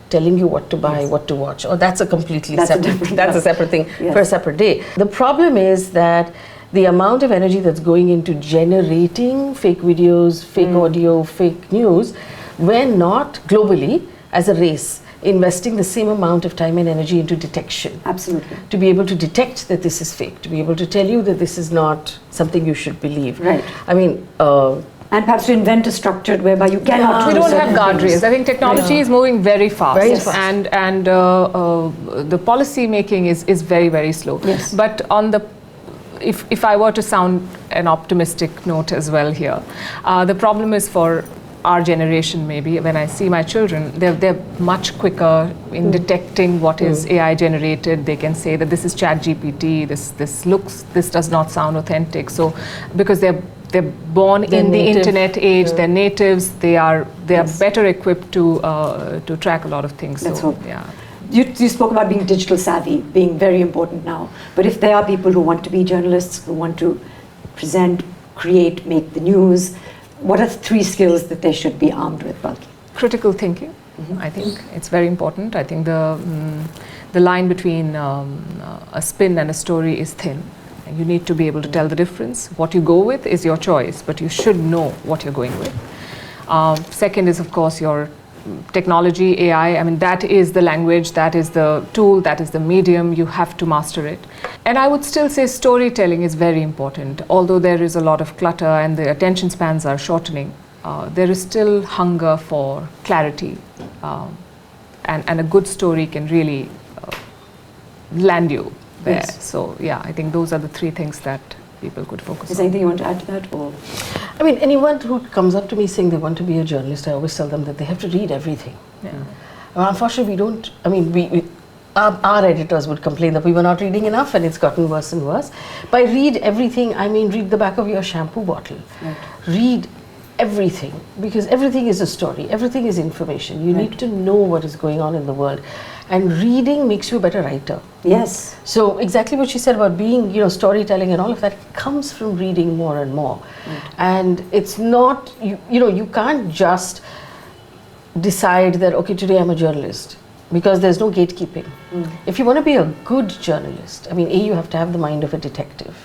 telling you what to buy, what to watch. That's a completely separate thing for a separate day. The problem is that the amount of energy that's going into generating fake videos, fake audio, fake news, we're not globally as a race investing the same amount of time and energy into detection. Absolutely. To be able to detect that this is fake, to be able to tell you that this is not something you should believe. Right. I mean, and perhaps to invent a structure whereby you cannot. We do don't have certain guardrails. things. I think technology is moving very fast, Very fast. and the policy making is very, very slow. Yes. But on the if I were to sound an optimistic note as well here, the problem is for our generation, maybe when I see my children, they're much quicker in detecting what is AI generated. They can say that this is ChatGPT, this does not sound authentic. So because they're born in the native. internet age, Yeah. they're natives, they are Yes. better equipped to track a lot of things. Let's so, hope. yeah. You spoke about being digital savvy, being very important now. But if there are people who want to be journalists, who want to present, create, make the news, what are 3 skills that they should be armed with, Palki? Critical thinking, I think it's very important. I think the line between a spin and a story is thin. You need to be able to tell the difference. What you go with is your choice, but you should know what you're going with. Second is, of course, your technology, AI. I mean, that is the language, that is the tool, that is the medium. You have to master it. And I would still say storytelling is very important. Although there is a lot of clutter and the attention spans are shortening, there is still hunger for clarity. And a good story can really land you there. Yes. So yeah, I think those are the 3 things that people could focus Is on. there anything you want to add to that? Or? I mean, anyone who comes up to me saying they want to be a journalist, I always tell them that they have to read everything. Yeah. Unfortunately, we don't. I mean, our editors would complain that we were not reading enough, and it's gotten worse and worse. By read everything, I mean read the back of your shampoo bottle. Right. Read everything, because everything is a story, everything is information. You Right. need to know what is going on in the world, and reading makes you a better writer. Yes. So exactly what she said about being, storytelling and all of that comes from reading more and more. Right. And it's not, you can't just decide that, okay, today I'm a journalist, because there's no gatekeeping. If you want to be a good journalist, I mean, you have to have the mind of a detective,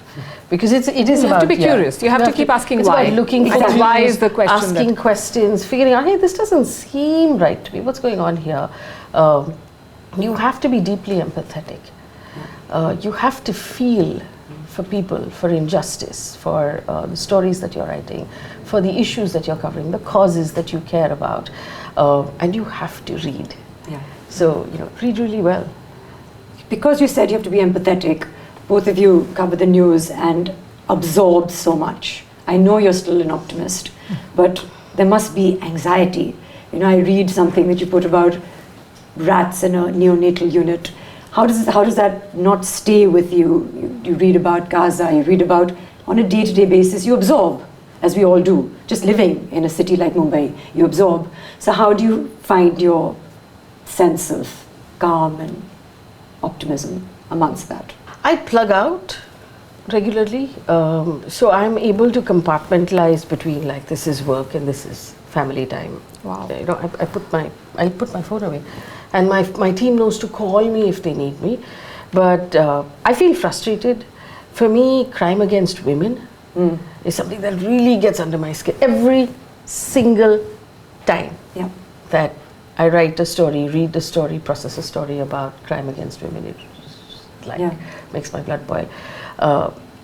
because it is You about, have to be curious. You have to keep asking it's why. about looking I for think why clues, is the question asking questions, figuring out, hey, this doesn't seem right to me. What's going on here? You have to be deeply empathetic. You have to feel for people, for injustice, for the stories that you're writing, for the issues that you're covering, the causes that you care about, and you have to read. Yeah. So, read really well. Because you said you have to be empathetic, both of you cover the news and absorb so much. I know you're still an optimist, but there must be anxiety. I read something that you put about rats in a neonatal unit. How does that not stay with you? You read about Gaza, you read about, on a day-to-day basis, you absorb, as we all do. Just living in a city like Mumbai, you absorb. So how do you find your sense of calm and optimism amongst that? I plug out regularly, so I'm able to compartmentalize between, like, this is work and this is family time. Wow. I put my phone away, and my team knows to call me if they need me. But I feel frustrated. For me, crime against women is something that really gets under my skin every single time. Yeah. That I write a story, read a story, process a story about crime against women. It just, makes my blood boil.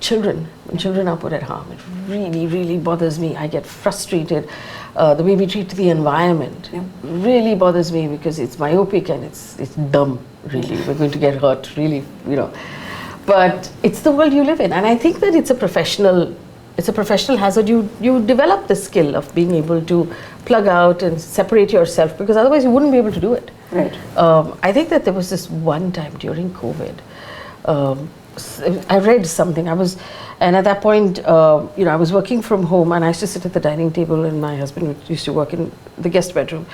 Children, when children are put at harm, it really, really bothers me. I get frustrated. The way we treat the environment really bothers me, because it's myopic and it's dumb, really. We're going to get hurt, really, But it's the world you live in, and I think that it's a professional hazard. You develop the skill of being able to plug out and separate yourself, because otherwise you wouldn't be able to do it. Right. I think that there was this one time during COVID, I read something. And at that point, I was working from home, and I used to sit at the dining table, and my husband used to work in the guest bedroom.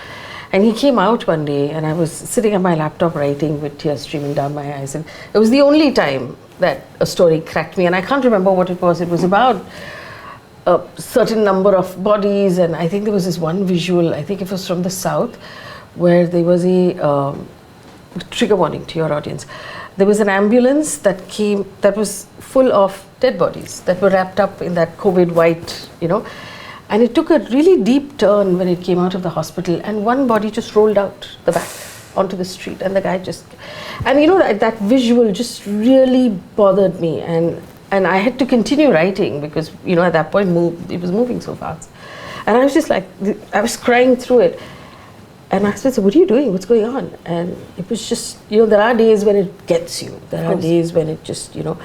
And he came out one day, and I was sitting at my laptop writing with tears streaming down my eyes. And it was the only time that a story cracked me, and I can't remember what it was. It was about a certain number of bodies, and I think there was this one visual, I think it was from the south, where there was a trigger warning to your audience. There was an ambulance that came that was full of dead bodies that were wrapped up in that COVID white, and it took a really deep turn when it came out of the hospital, and one body just rolled out the back. onto the street, and the guy just, and you know, that visual just really bothered me, and I had to continue writing because, you know, at that point it was moving so fast, and I was just like, I was crying through it, and I said, so what are you doing? What's going on? And it was just, you know, there are days when it gets you. There are days when it just, you know,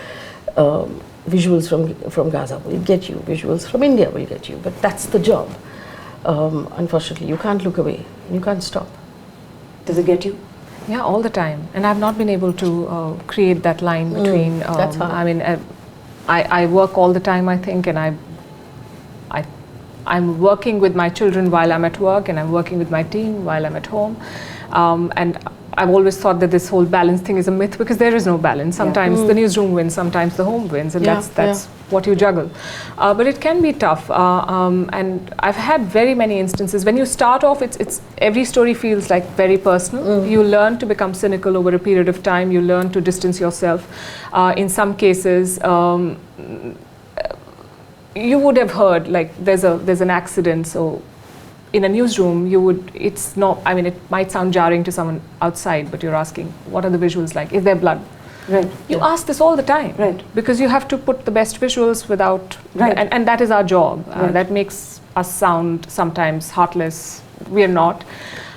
visuals from Gaza will get you, visuals from India will get you, but that's the job. Unfortunately, you can't look away, you can't stop. Does it get you? Yeah, all the time. And I've not been able to create that line between, that's hard. I mean, I work all the time, I think, and I'm working with my children while I'm at work, and I'm working with my team while I'm at home. And I've always thought that this whole balance thing is a myth, because there is no balance. Sometimes the newsroom wins, sometimes the home wins, and that's what you juggle. But it can be tough, and I've had very many instances. When you start off, it's every story feels like very personal. You learn to become cynical over a period of time. You learn to distance yourself. In some cases, you would have heard, like, there's an accident, so in a newsroom, it's not, I mean, it might sound jarring to someone outside, but you're asking, what are the visuals like? Is there blood? Right. You ask this all the time. Right. Because you have to put the best visuals without, and that is our job. That makes us sound sometimes heartless. We are not.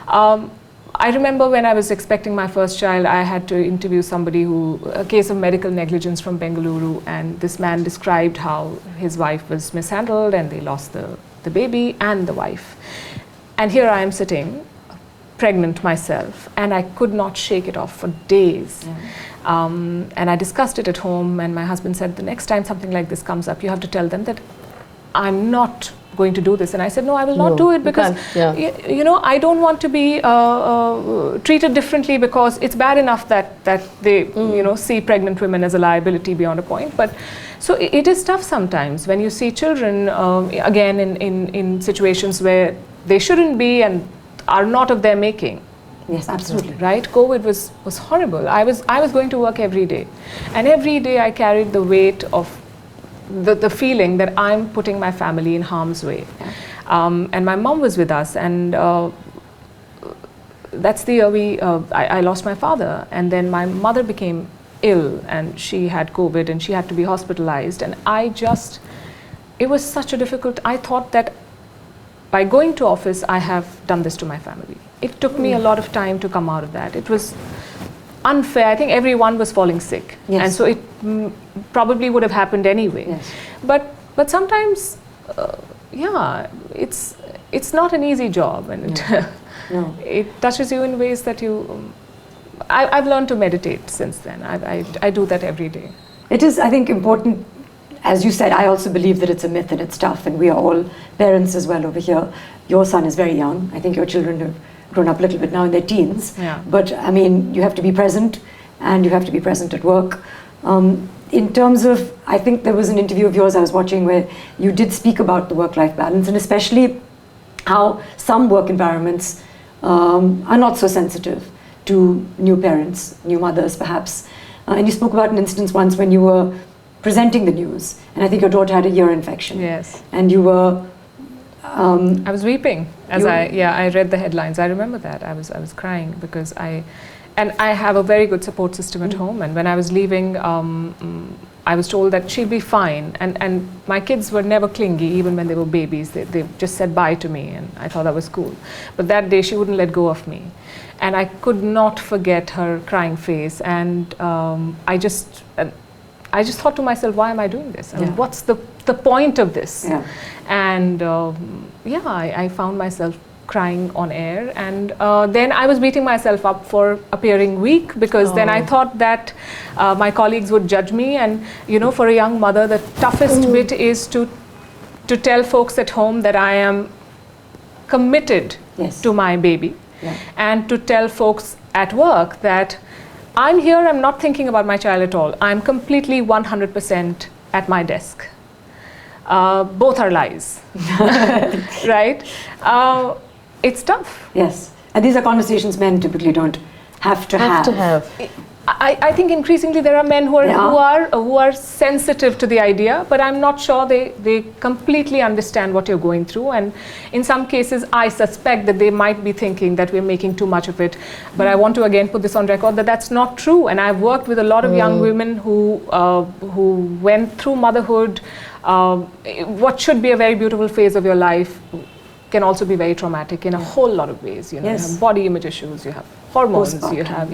I remember when I was expecting my first child, I had to interview somebody a case of medical negligence from Bengaluru, and this man described how his wife was mishandled and they lost the baby and the wife. And here I am sitting, pregnant myself, and I could not shake it off for days. And I discussed it at home, and my husband said, the next time something like this comes up, you have to tell them that I'm not going to do this. And I said, no, I will not do it, because you know, I don't want to be treated differently, because it's bad enough that they you know, see pregnant women as a liability beyond a point. But so it is tough sometimes when you see children again in situations where they shouldn't be and are not of their making. Yes, absolutely. Right? COVID was horrible. I was going to work every day, and every day I carried the weight of the feeling that I'm putting my family in harm's way. And my mom was with us, and that's the year I lost my father, and then my mother became ill, and she had COVID, and she had to be hospitalized, and it was such a difficult, I thought that by going to office, I have done this to my family. It took me a lot of time to come out of that. It was unfair. I think everyone was falling sick, and so it probably would have happened anyway. But sometimes, it's not an easy job, and it touches you in ways that you. I've learned to meditate since then. I do that every day. It is, I think, important. As you said, I also believe that it's a myth and it's tough, and we are all parents as well over here. Your son is very young. I think your children have grown up a little bit now in their teens. But I mean, you have to be present, and you have to be present at work. In terms of, I think there was an interview of yours I was watching where you did speak about the work-life balance, and especially how some work environments are not so sensitive to new parents, new mothers perhaps. And you spoke about an instance once when you were presenting the news, and I think your daughter had a ear infection. Yes. And you were... I was weeping as I read the headlines. I remember that. I was crying because I have a very good support system at home, and when I was leaving, I was told that she'll be fine, and my kids were never clingy, even when they were babies. They just said bye to me, and I thought that was cool. But that day she wouldn't let go of me, and I could not forget her crying face, and I just thought to myself, why am I doing this? I mean, what's the point of this? And I found myself crying on air, and then I was beating myself up for appearing weak, because then I thought that my colleagues would judge me, and you know, for a young mother, the toughest bit is to tell folks at home that I am committed to my baby, and to tell folks at work that I'm here, I'm not thinking about my child at all. I'm completely 100% at my desk. Both are lies, right? It's tough. Yes, and these are conversations men typically don't have to have. I think increasingly there are men who are sensitive to the idea, but I'm not sure they completely understand what you're going through. And in some cases, I suspect that they might be thinking that we're making too much of it. But I want to again put this on record that that's not true. And I've worked with a lot of young women who went through motherhood. What should be a very beautiful phase of your life can also be very traumatic in a whole lot of ways. You know, you have body image issues, you have hormones, you have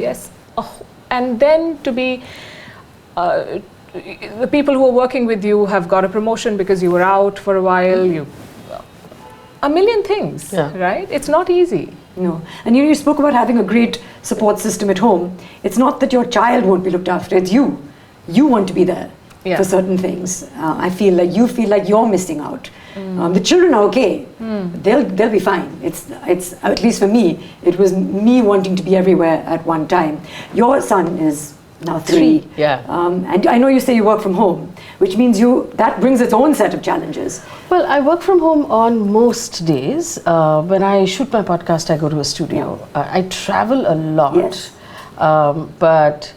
and then to be the people who are working with you have got a promotion because you were out for a while. You a million things, right? It's not easy. No, and you spoke about having a great support system at home. It's not that your child won't be looked after. It's you. You want to be there for certain things. I feel like you feel like you're missing out. The children are okay. They'll be fine. It's at least for me, it was me wanting to be everywhere at one time. Your son is now 3. And I know you say you work from home, which means that brings its own set of challenges. Well, I work from home on most days. When I shoot my podcast, I go to a studio. I travel a lot. But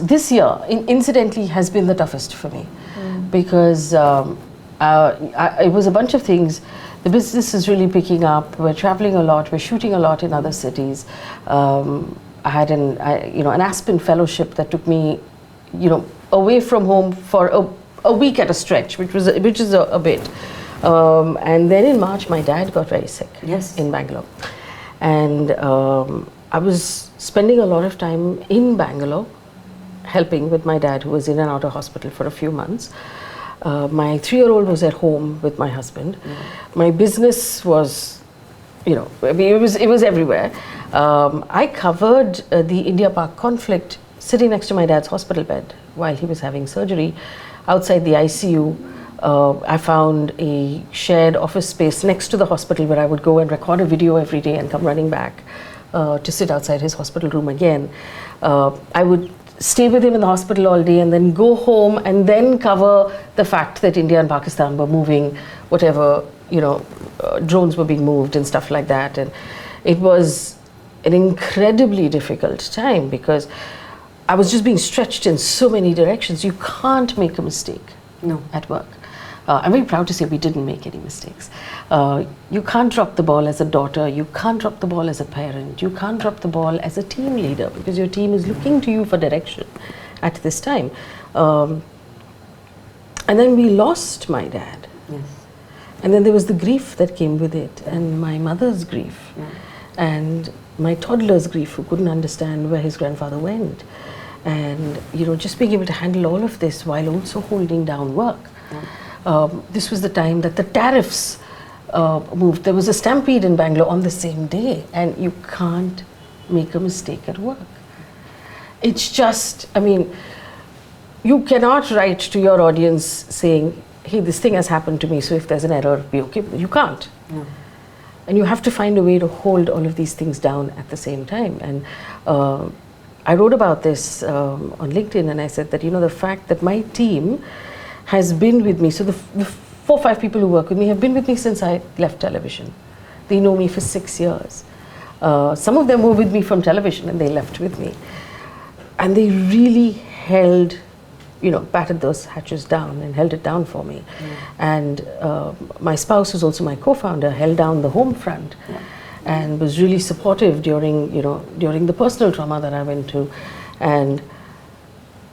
this year, incidentally, has been the toughest for me because it was a bunch of things. The business is really picking up. We're traveling a lot. We're shooting a lot in other cities. I had an Aspen fellowship that took me, away from home for a week at a stretch, which is a bit. And then in March, my dad got very sick in Bangalore, and I was spending a lot of time in Bangalore, helping with my dad, who was in and out of hospital for a few months. My 3-year-old was at home with my husband. My business was, it was everywhere. I covered the India-Pak conflict sitting next to my dad's hospital bed while he was having surgery. Outside the ICU, I found a shared office space next to the hospital where I would go and record a video every day and come running back to sit outside his hospital room again. I would stay with him in the hospital all day and then go home and then cover the fact that India and Pakistan were moving whatever, drones were being moved and stuff like that. And it was an incredibly difficult time because I was just being stretched in so many directions. You can't make a mistake at work. I'm very proud to say we didn't make any mistakes. You can't drop the ball as a daughter. You can't drop the ball as a parent. You can't drop the ball as a team leader because your team is looking to you for direction at this time. And then we lost my dad. And then there was the grief that came with it, and my mother's grief, and my toddler's grief, who couldn't understand where his grandfather went. And, just being able to handle all of this while also holding down work. This was the time that the tariffs moved. There was a stampede in Bangalore on the same day, and you can't make a mistake at work. It's just, you cannot write to your audience saying, hey, this thing has happened to me, so if there's an error, be okay. You can't. And you have to find a way to hold all of these things down at the same time. And I wrote about this on LinkedIn, and I said that, the fact that my team has been with me, so the 4 or 5 people who work with me have been with me since I left television. They know me for 6 years. Some of them were with me from television and they left with me. And they really held, batted those hatches down and held it down for me. And my spouse, who's also my co-founder, held down the home front and was really supportive during the personal trauma that I went through. And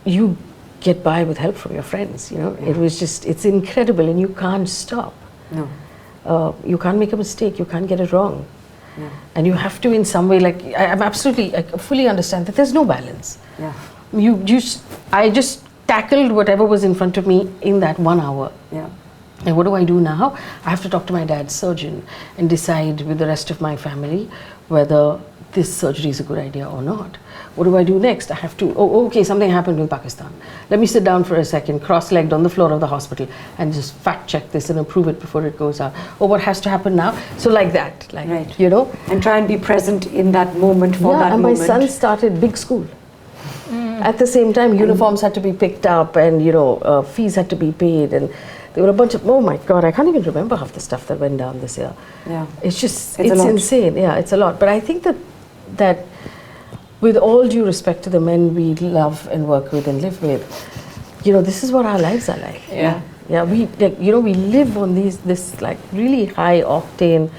you get by with help from your friends, It was just, it's incredible, and you can't stop. You can't make a mistake, you can't get it wrong. And you have to in some way, I fully understand that there's no balance. I just tackled whatever was in front of me in that 1 hour. And what do I do now? I have to talk to my dad's surgeon and decide with the rest of my family whether this surgery is a good idea or not. What do I do next? I have to, okay, something happened with Pakistan. Let me sit down for a second, cross-legged on the floor of the hospital, and just fact check this and approve it before it goes out. What has to happen now? So like that, And try and be present in that moment for that moment. And my son started big school. At the same time, uniforms had to be picked up, and fees had to be paid, and there were a bunch of, oh my God, I can't even remember half the stuff that went down this year. It's just, it's insane. It's a lot. But I think that with all due respect to the men we love and work with and live with, this is what our lives are like. Yeah, we we live on this like really high octane,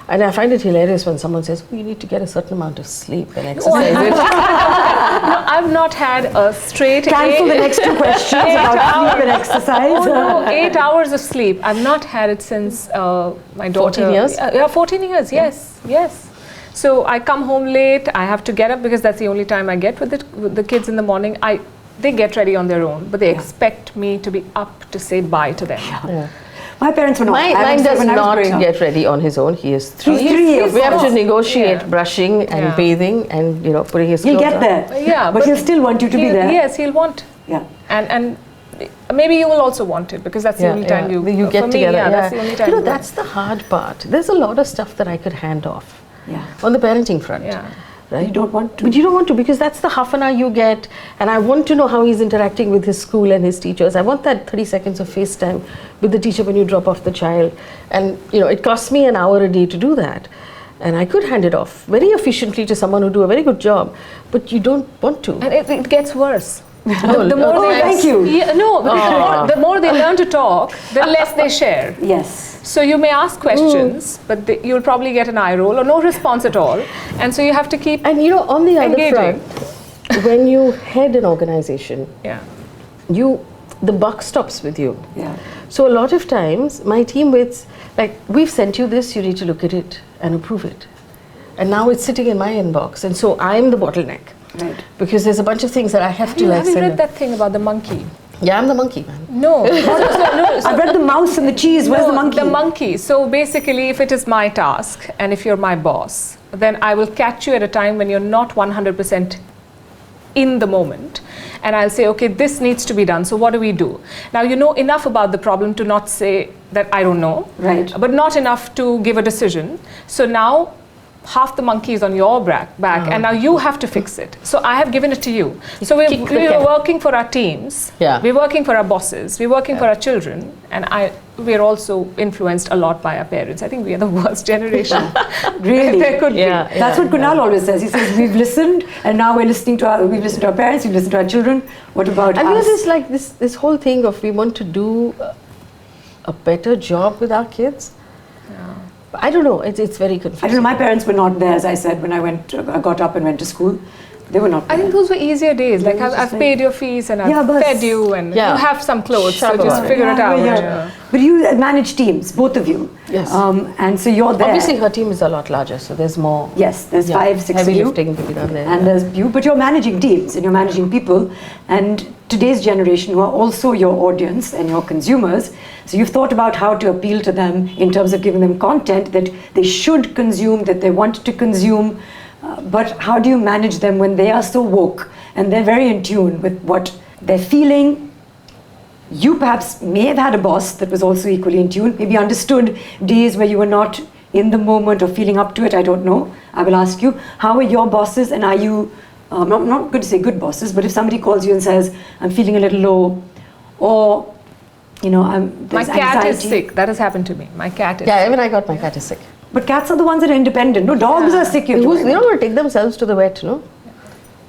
and I find it hilarious when someone says, "You need to get a certain amount of sleep and exercise." No, I've not had a straight Cancel the next 2 questions about sleep and exercise. Oh no, 8 hours of sleep. I've not had it since my daughter. 14 years? Yeah, 14 years. Yes. So I come home late. I have to get up because that's the only time I get with the kids in the morning. They get ready on their own, but they expect me to be up to say bye to them. Yeah. My parents were not. Mine does not get ready on his own. He is 3. He's 3 years We have to old. negotiate brushing and bathing and putting his He'll clothes get on. there. Yeah, but he'll still want you to be there. Yes, he'll want. Yeah. And maybe you will also want it because that's the only time you get for me, together. that's the only time. That's the hard part. There's a lot of stuff that I could hand off. Yeah. On the parenting front. Yeah. Right? You don't want to. But you don't want to, because that's the half an hour you get, and I want to know how he's interacting with his school and his teachers. I want that 30 seconds of FaceTime with the teacher when you drop off the child. And it costs me an hour a day to do that. And I could hand it off very efficiently to someone who do a very good job, but you don't want to. And it gets worse. The more they thank you. Yeah, no, because the more they learn to talk, the less they share. Yes. So you may ask questions, but you'll probably get an eye roll or no response at all. And so you have to keep And on the other engaging. front, when you head an organization, Yeah. the buck stops with you. Yeah. So a lot of times, my team waits, like, we've sent you this, you need to look at it and approve it. And now it's sitting in my inbox, and so I'm the bottleneck. Right. Because there's a bunch of things that I have to Have you send read in. that thing about the monkey? Yeah, I'm the monkey, man. No. I've read the mouse and the cheese. Where's the monkey? The monkey. So basically, if it is my task and if you're my boss, then I will catch you at a time when you're not 100% in the moment. And I'll say, okay, this needs to be done. So what do we do? Now, you know enough about the problem to not say that I don't know. Right. But not enough to give a decision. So now, half the monkey is on your back, and now you have to fix it. So I have given it to you. So we're working for our teams. Yeah. We're working for our bosses. We're working for our children. And we're also influenced a lot by our parents. I think we are the worst generation. Really? There could be. That's what Kunal always says. He says, we've listened, and now we've listened to our parents, we've listened to our children. What about And us? there's like this whole thing of we want to do a better job with our kids. I don't know. It's very confusing. I don't know. My parents were not there, as I said, when I got up and went to school. They were not there. I think those were easier days. Like I've paid your fees and I've fed you and you have some clothes, so just figure it out. Yeah. But you manage teams, both of you. Yes. And so you're there. Obviously, her team is a lot larger, so there's more. Yes, there's 5, 6 heavy of you. lifting to be done there. And there's you, but you're managing teams and you're managing people. And today's generation, who are also your audience and your consumers, so you've thought about how to appeal to them in terms of giving them content that they should consume, that they want to consume. But how do you manage them when they are so woke and they're very in tune with what they're feeling? You perhaps may have had a boss that was also equally in tune, maybe understood days where you were not in the moment or feeling up to it. I don't know. I will ask you, how are your bosses, and are you, I'm not going to say good bosses, but if somebody calls you and says, I'm feeling a little low, or, My cat anxiety. is sick. That has happened to me. My cat is Yeah, even I got my cat is sick. But cats are the ones that are independent. No, dogs are sick. They don't want to take themselves to the vet, no?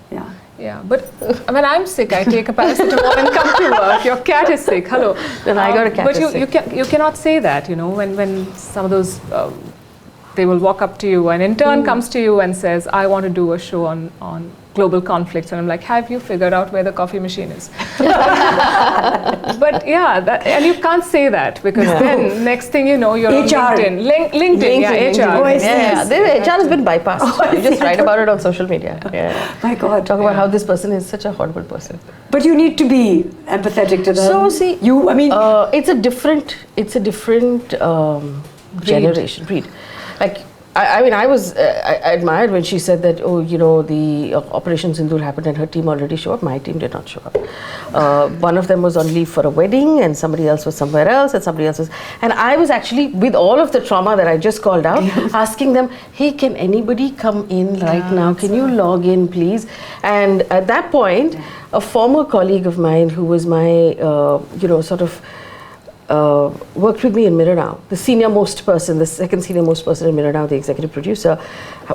Yeah. Yeah, but when I'm sick, I take a paracetamol and come to work. Your cat is sick. Hello. Then I got a cat But is sick. you cannot say that, when some of those, they will walk up to you, an intern comes to you and says, I want to do a show on global conflicts. And I'm like, have you figured out where the coffee machine is? But yeah, and you can't say that because then next thing you know, you're on HR. LinkedIn. LinkedIn, HR. Oh, I see. HR has been bypassed. You just write about it on social media. Yeah. My God. Talk about how this person is such a horrible person. But you need to be empathetic to them. So see, it's a different generation breed. Like I admired when she said that, the Operation Sindoor happened and her team already showed up. My team did not show up. One of them was on leave for a wedding and somebody else was somewhere else and somebody else was... And I was actually, with all of the trauma that I just called out, asking them, hey, can anybody come in right now? Can you log in, please? And at that point, a former colleague of mine who was my, sort of worked with me in Mirror Now. The second senior most person in Mirror Now, the executive producer,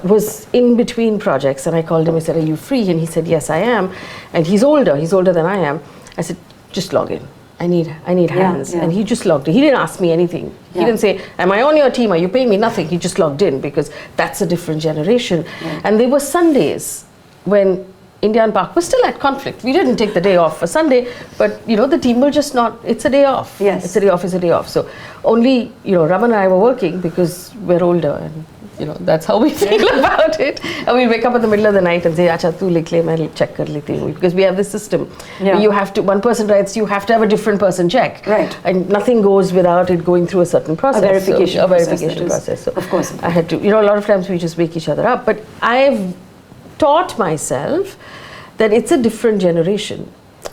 was in between projects, and I called him. I said, "Are you free?" And he said, "Yes, I am." And he's older than I am. I said, "Just log in. I need hands." And he just logged in. He didn't ask me anything. He didn't say, "Am I on your team? Are you paying me?" Nothing. He just logged in, because that's a different generation. And there were Sundays when India and Pak was still at conflict. We didn't take the day off for Sunday, but the team will just not, it's a day off. Yes. It's a day off, it's a day off. So only, Raman and I were working because we're older, and that's how we feel about it. And we wake up in the middle of the night and say, "Acha, tu likh le, main check kar leti hu," because we have this system. You have to, one person writes, you have to have a different person check. Right. And nothing goes without it going through a certain process. A verification process. So of course. I had to, a lot of times we just wake each other up. But I've taught myself that it's a different generation,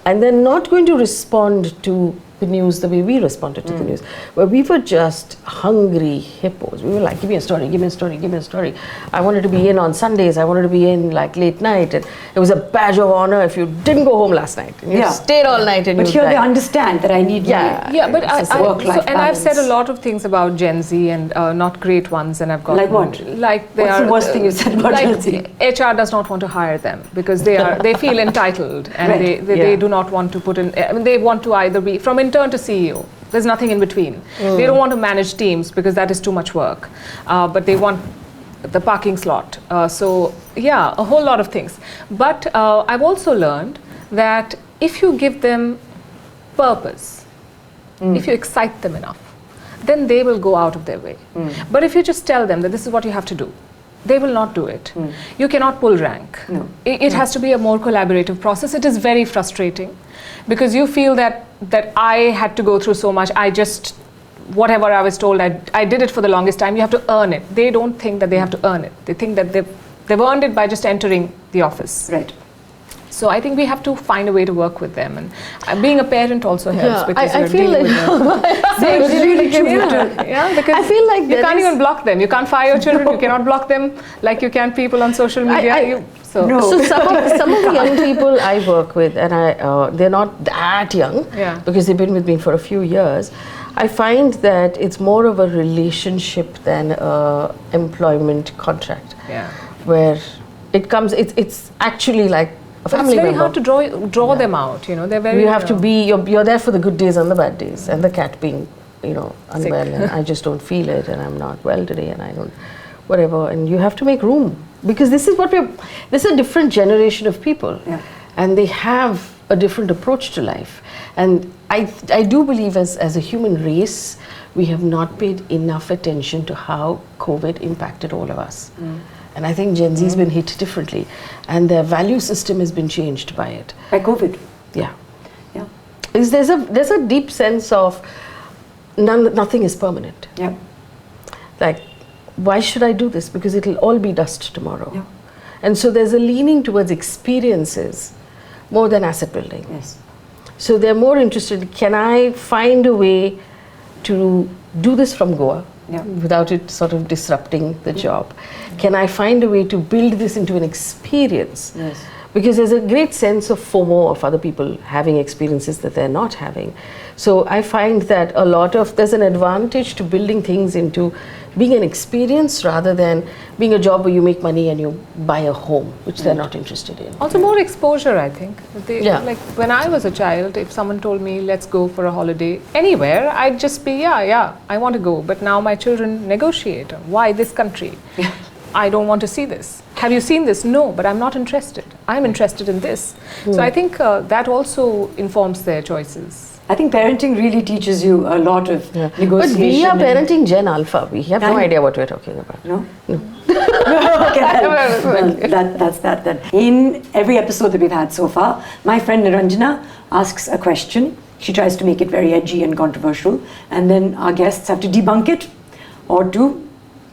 and they're not going to respond to the news the way we responded to the news, where we were just hungry hippos. We were like, "Give me a story, give me a story, give me a story." I wanted to be in on Sundays. I wanted to be in like late night, and it was a badge of honor if you didn't go home last night. And you stayed all night, and but here they understand that I need but I've said a lot of things about Gen Z and not great ones, and I've got like what? Like they What's are the worst thing you said about Gen Z? HR does not want to hire them because they feel entitled, and they do not want to put in. I mean, they want to either be from intern to CEO. There's nothing in between. They don't want to manage teams because that is too much work. But they want the parking slot. A whole lot of things. But I've also learned that if you give them purpose, if you excite them enough, then they will go out of their way. But if you just tell them that this is what you have to do, they will not do it. You cannot pull rank. No. It has to be a more collaborative process. It is very frustrating because you feel that I had to go through so much. I just, whatever I was told, I did it for the longest time. You have to earn it. They don't think that they have to earn it. They think that they've earned it by just entering the office. Right. So I think we have to find a way to work with them, and being a parent also helps because I you're feel dealing like with them. Because I feel like you can't even block them. You can't fire your children. You cannot block them like you can people on social media. So some of the young people I work with, and they're not that young because they've been with me for a few years. I find that it's more of a relationship than a employment contract, where it comes. It's actually like a family member. It's very hard to draw them out. They're very. You have to be. You're there for the good days and the bad days, and the cat being, unwell, and I just don't feel it, and I'm not well today, and I don't, whatever, and you have to make room because this is a different generation of people, and they have a different approach to life, and I do believe as a human race we have not paid enough attention to how COVID impacted all of us. And I think Gen Z's been hit differently, and their value system has been changed by it. By COVID. Yeah. There's a deep sense of nothing is permanent. Yeah. Like, why should I do this? Because it'll all be dust tomorrow. Yeah. And so there's a leaning towards experiences more than asset building. Yes. So they're more interested, can I find a way to do this from Goa without it sort of disrupting the job? Can I find a way to build this into an experience? Yes. Because there's a great sense of FOMO of other people having experiences that they're not having. So I find that there's an advantage to building things into being an experience rather than being a job where you make money and you buy a home, which they're not interested in. Also more exposure, I think. Like when I was a child, if someone told me, let's go for a holiday anywhere, I'd just be, I want to go. But now my children negotiate. Why this country? I don't want to see this. Have you seen this? No, but I'm not interested. I'm interested in this. So I think that also informs their choices. I think parenting really teaches you a lot of negotiation. But we are parenting Gen Alpha. We have no idea what we're talking about. No? Okay, that's that then. In every episode that we've had so far, my friend Niranjana asks a question. She tries to make it very edgy and controversial, and then our guests have to debunk it or do,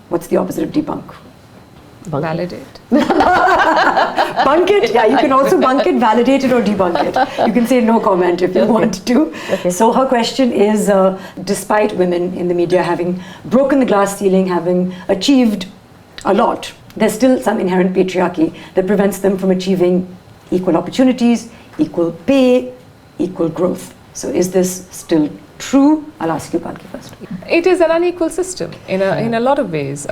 what's the opposite of debunk? Validate. Bunk it? Yeah, you can also bunk it, validate it, or debunk it. You can say no comment if you want to. Okay. So her question is, despite women in the media having broken the glass ceiling, having achieved a lot, there's still some inherent patriarchy that prevents them from achieving equal opportunities, equal pay, equal growth. So is this still true? I'll ask you, Palki, first. It is an unequal system in a lot of ways.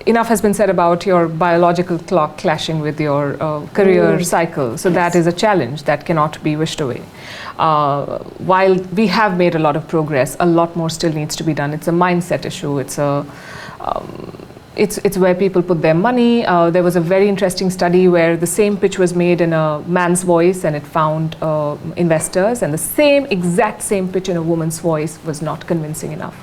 Enough has been said about your biological clock clashing with your career cycle. So that is a challenge that cannot be wished away. While we have made a lot of progress, a lot more still needs to be done. It's a mindset issue. It's where people put their money. There was a very interesting study where the same pitch was made in a man's voice and it found investors, and the exact same pitch in a woman's voice was not convincing enough.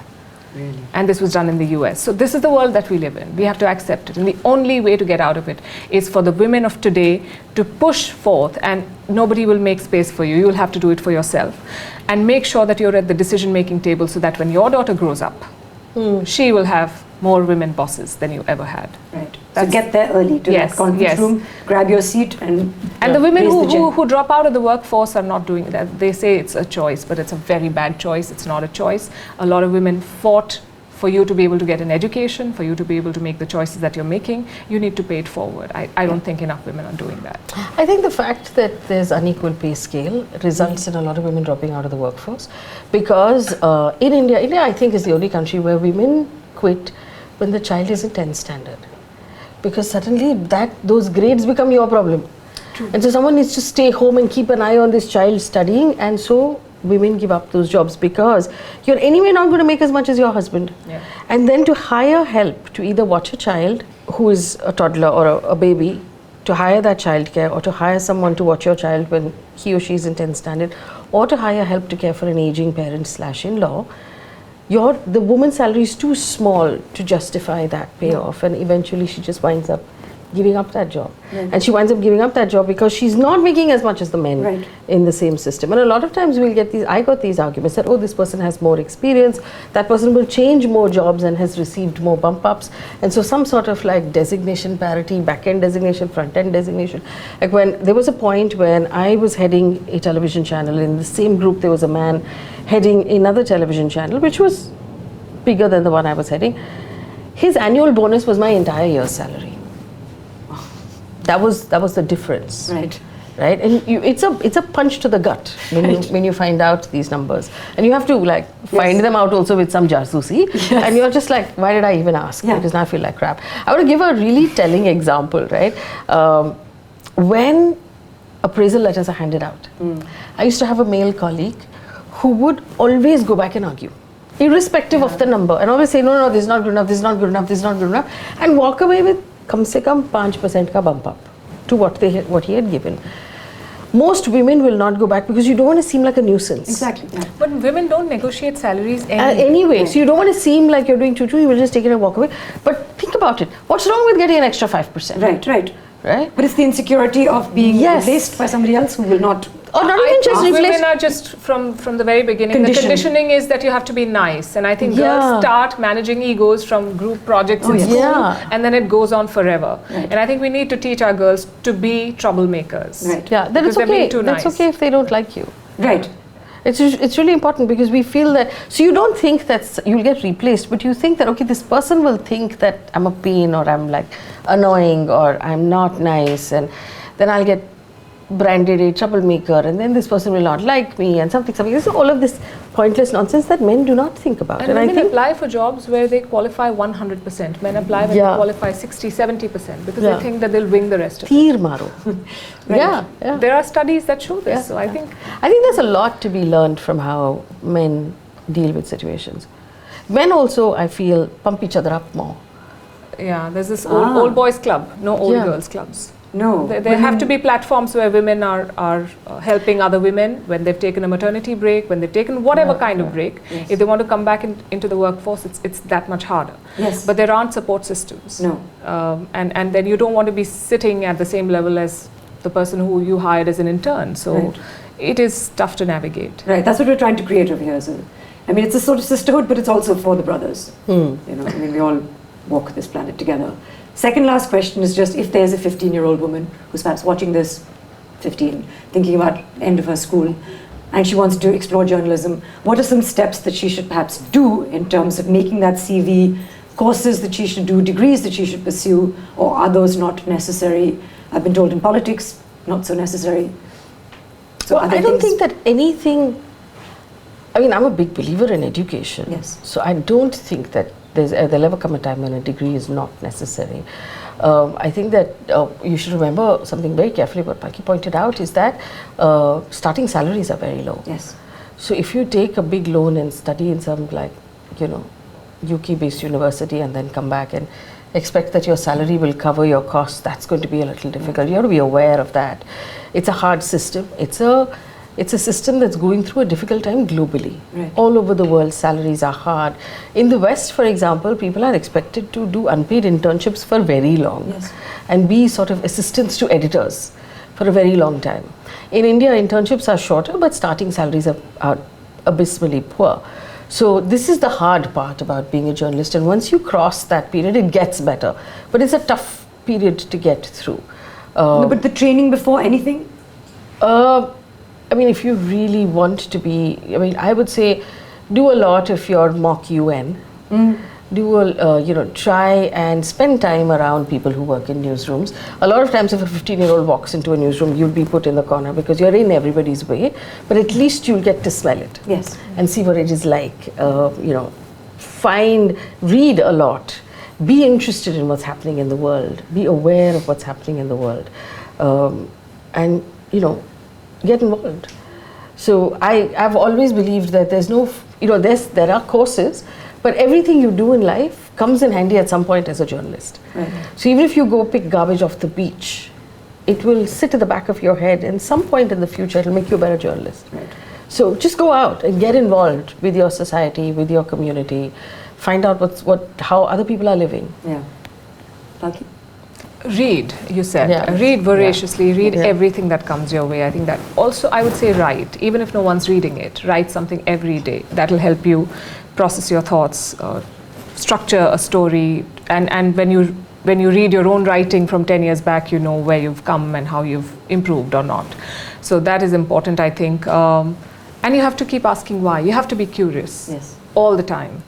Really? And this was done in the US. So this is the world that we live in. We have to accept it. And the only way to get out of it is for the women of today to push forth, and nobody will make space for you. You will have to do it for yourself. And make sure that you're at the decision-making table so that when your daughter grows up, she will have more women bosses than you ever had. Right. So get there early to that conference room, grab your seat and the women who drop out of the workforce are not doing that. They say it's a choice, but it's a very bad choice. It's not a choice. A lot of women fought for you to be able to get an education, for you to be able to make the choices that you're making. You need to pay it forward. I don't think enough women are doing that. I think the fact that there's unequal pay scale results in a lot of women dropping out of the workforce, because in India I think is the only country where women quit when the child is in 10th standard, because suddenly those grades become your problem. True. And so someone needs to stay home and keep an eye on this child studying, and so women give up those jobs because you're anyway not going to make as much as your husband. Yeah. And then to hire help to either watch a child who is a toddler or a baby, to hire that childcare, or to hire someone to watch your child when he or she is in 10th standard, or to hire help to care for an aging parent / in-law, the woman's salary is too small to justify that payoff, and eventually she just winds up giving up that job. Right. And she winds up giving up that job because she's not making as much as the men in the same system. And a lot of times we'll get I got these arguments that, oh, this person has more experience, that person will change more jobs and has received more bump ups. And so some sort of like designation parity, back-end designation, front-end designation. Like when there was a point when I was heading a television channel, in the same group there was a man heading another television channel, which was bigger than the one I was heading. His annual bonus was my entire year's salary. That was the difference. Right. And it's a punch to the gut when you find out these numbers, and you have to find them out also with some jasusi. Yes. And you're just like, why did I even ask? Because now I feel like crap. I want to give a really telling example, right? When appraisal letters are handed out, I used to have a male colleague who would always go back and argue, irrespective of the number, and always say, no, this is not good enough, this is not good enough, this is not good enough, and walk away with kam se kam 5% ka bump up to what he had given. Most women will not go back because you don't want to seem like a nuisance. Exactly. Yeah. But women don't negotiate salaries anyway. So you don't want to seem like you're doing choo-choo, you will just take it and walk away. But think about it. What's wrong with getting an extra 5%? Right? But it's the insecurity of being replaced by somebody else who will not. Or not even just replaced. Women are just from the very beginning. The conditioning is that you have to be nice, and I think girls start managing egos from group projects in school, and then it goes on forever. Right. And I think we need to teach our girls to be troublemakers. Right. Yeah, that it's okay. That's okay if they don't like you. Right. It's really important because we feel that, so you don't think that you'll get replaced, but you think that, okay, this person will think that I'm a pain, or I'm like annoying, or I'm not nice, and then I'll get branded a troublemaker, and then this person will not like me, and something. This is all of this pointless nonsense that men do not think about. And women apply for jobs where they qualify 100%. Men apply when they qualify 60-70% because they think that they'll win the rest of it. Teer maro. Yeah. There are studies that show this. So I think there's a lot to be learned from how men deal with situations. Men also, I feel, pump each other up more. Yeah, there's this old boys club, no old girls clubs. No. There have to be platforms where women are helping other women when they've taken a maternity break, when they've taken whatever kind of break. Yes. If they want to come back into the workforce, it's that much harder. Yes. But there aren't support systems. No. And then you don't want to be sitting at the same level as the person who you hired as an intern. So it is tough to navigate. Right. That's what we're trying to create over here. So, I mean, it's a sort of sisterhood, but it's also for the brothers. We all walk this planet together. Second last question is just, if there's a 15-year-old woman who's perhaps watching this, 15, thinking about end of her school, and she wants to explore journalism, what are some steps that she should perhaps do in terms of making that CV, courses that she should do, degrees that she should pursue, or are those not necessary? I've been told in politics, not so necessary. So I don't think that anything I mean, I'm a big believer in education. Yes. So I don't think that there'll ever come a time when a degree is not necessary. I think that you should remember something very carefully. What Palki pointed out is that starting salaries are very low. Yes. So if you take a big loan and study in some UK-based university and then come back and expect that your salary will cover your costs, that's going to be a little difficult. You have to be aware of that. It's a hard system. It's a system that's going through a difficult time globally. Right. All over the world, salaries are hard. In the West, for example, people are expected to do unpaid internships for very long. Yes. And be sort of assistants to editors for a very long time. In India, internships are shorter, but starting salaries are abysmally poor. So this is the hard part about being a journalist, and once you cross that period, it gets better. But it's a tough period to get through. No, but the training before anything? I mean, if you really want to be, I mean, I would say do a lot of your mock UN. Try and spend time around people who work in newsrooms. A lot of times if a 15-year-old walks into a newsroom, you'll be put in the corner because you're in everybody's way, but at least you'll get to smell it. Yes. And see what it is like. Read a lot. Be interested in what's happening in the world. Be aware of what's happening in the world. Get involved. So I've always believed that there's no, there are courses, but everything you do in life comes in handy at some point as a journalist. Right. So even if you go pick garbage off the beach, it will sit at the back of your head, and some point in the future it'll make you a better journalist. Right. So just go out and get involved with your society, with your community, find out how other people are living. Yeah. Palki? Read, you said. Yeah. Read voraciously, read Yeah. everything that comes your way. I think that also, I would say write. Even if no one's reading it, write something every day. That'll help you process your thoughts, structure a story, and when you read your own writing from 10 years back, you know where you've come and how you've improved or not. So that is important, I think. And you have to keep asking why. You have to be curious. Yes. All the time.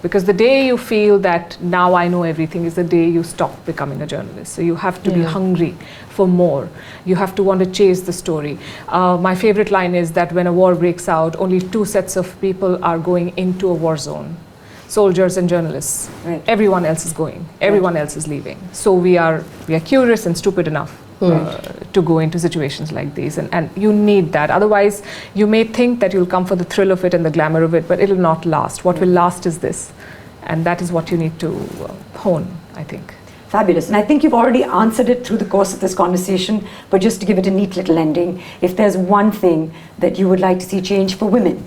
Because the day you feel that now I know everything is the day you stop becoming a journalist. So you have to be hungry for more. You have to want to chase the story. My favorite line is that when a war breaks out, only two sets of people are going into a war zone. Soldiers and journalists. Right. Everyone else is going. Everyone else is leaving. So we are curious and stupid enough to go into situations like these, and you need that. Otherwise, you may think that you'll come for the thrill of it and the glamour of it, but it'll not last. What will last is this, and that is what you need to hone, I think. Fabulous. And I think you've already answered it through the course of this conversation, but just to give it a neat little ending, if there's one thing that you would like to see change for women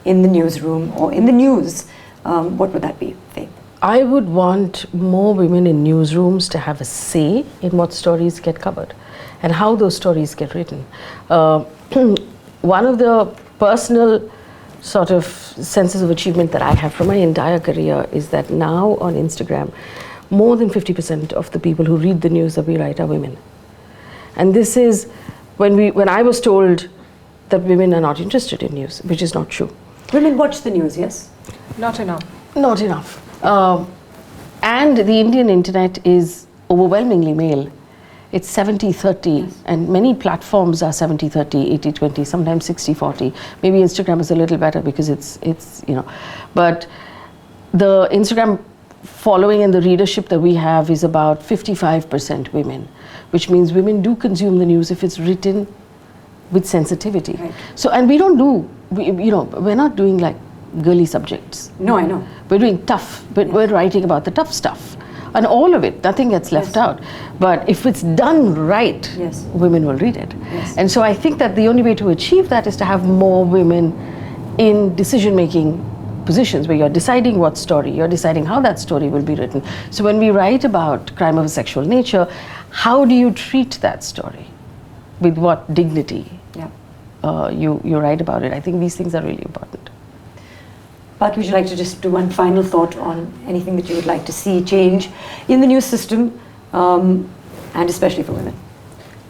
in the newsroom or in the news, what would that be, Faye? I would want more women in newsrooms to have a say in what stories get covered and how those stories get written. One of the personal sort of senses of achievement that I have from my entire career is that now on Instagram, more than 50% of the people who read the news that we write are women. And this is when I was told that women are not interested in news, which is not true. Women watch the news, yes? Not enough. Not enough. And the Indian internet is overwhelmingly male. It's 70-30, and many platforms are 70-30, 80-20, sometimes 60-40. Maybe Instagram is a little better because it's but the Instagram following and the readership that we have is about 55% women, which means women do consume the news if it's written with sensitivity. Right. So, and we're not doing like girly subjects. No, I know. We're doing tough, but we're writing about the tough stuff. And all of it, nothing gets left out. But if it's done right, women will read it. Yes. And so I think that the only way to achieve that is to have more women in decision-making positions where you're deciding what story, you're deciding how that story will be written. So when we write about crime of a sexual nature, how do you treat that story? With what dignity you write about it? I think these things are really important. Palki, would you like to just do one final thought on anything that you would like to see change in the news system, and especially for women?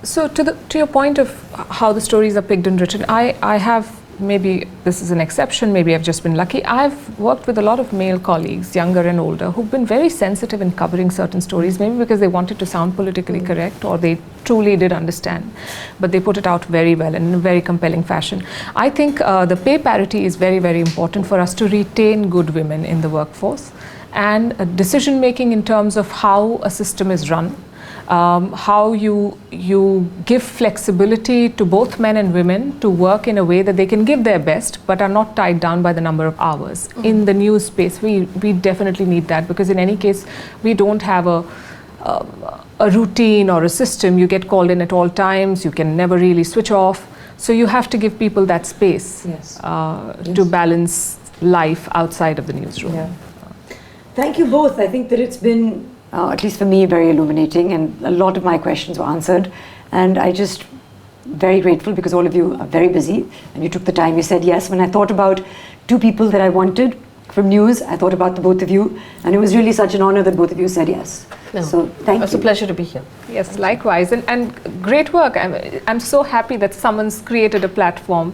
So to your point of how the stories are picked and written, I have maybe this is an exception, maybe I've just been lucky. I've worked with a lot of male colleagues, younger and older, who've been very sensitive in covering certain stories, maybe because they wanted to sound politically correct or they truly did understand, but they put it out very well and in a very compelling fashion. I think the pay parity is very, very important for us to retain good women in the workforce, and decision making in terms of how a system is run. How you give flexibility to both men and women to work in a way that they can give their best but are not tied down by the number of hours. In the news space, we definitely need that, because in any case, we don't have a routine or a system. You get called in at all times, you can never really switch off. So you have to give people that space to balance life outside of the newsroom. Yeah. Thank you both. I think that it's been at least for me, very illuminating, and a lot of my questions were answered. And I just very grateful, because all of you are very busy and you took the time, you said yes. When I thought about two people that I wanted from news, I thought about the both of you, and it was really such an honor that both of you said yes. No, so thank you. It's a pleasure to be here. Yes, likewise, and great work. I'm so happy that someone's created a platform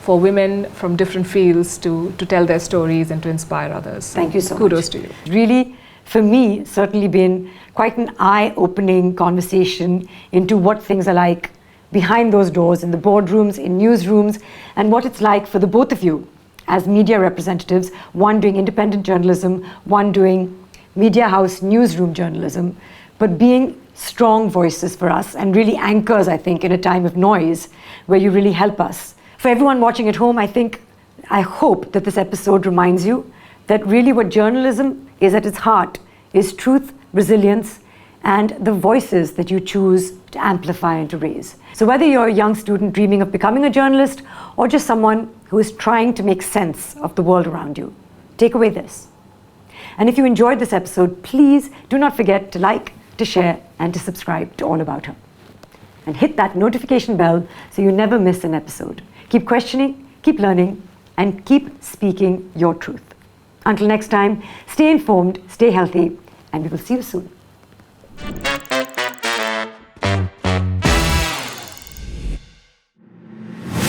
for women from different fields to tell their stories and to inspire others. Thank you so Kudos much. to you. Really, for me, certainly been quite an eye-opening conversation into what things are like behind those doors, in the boardrooms, in newsrooms, and what it's like for the both of you as media representatives, one doing independent journalism, one doing media house newsroom journalism, but being strong voices for us and really anchors, I think, in a time of noise where you really help us. For everyone watching at home, I hope that this episode reminds you that really what journalism is at its heart is truth, resilience, and the voices that you choose to amplify and to raise. So whether you're a young student dreaming of becoming a journalist or just someone who is trying to make sense of the world around you, take away this. And if you enjoyed this episode, please do not forget to like, to share, and to subscribe to All About Her. And hit that notification bell so you never miss an episode. Keep questioning, keep learning, and keep speaking your truth. Until next time, stay informed, stay healthy, and we will see you soon.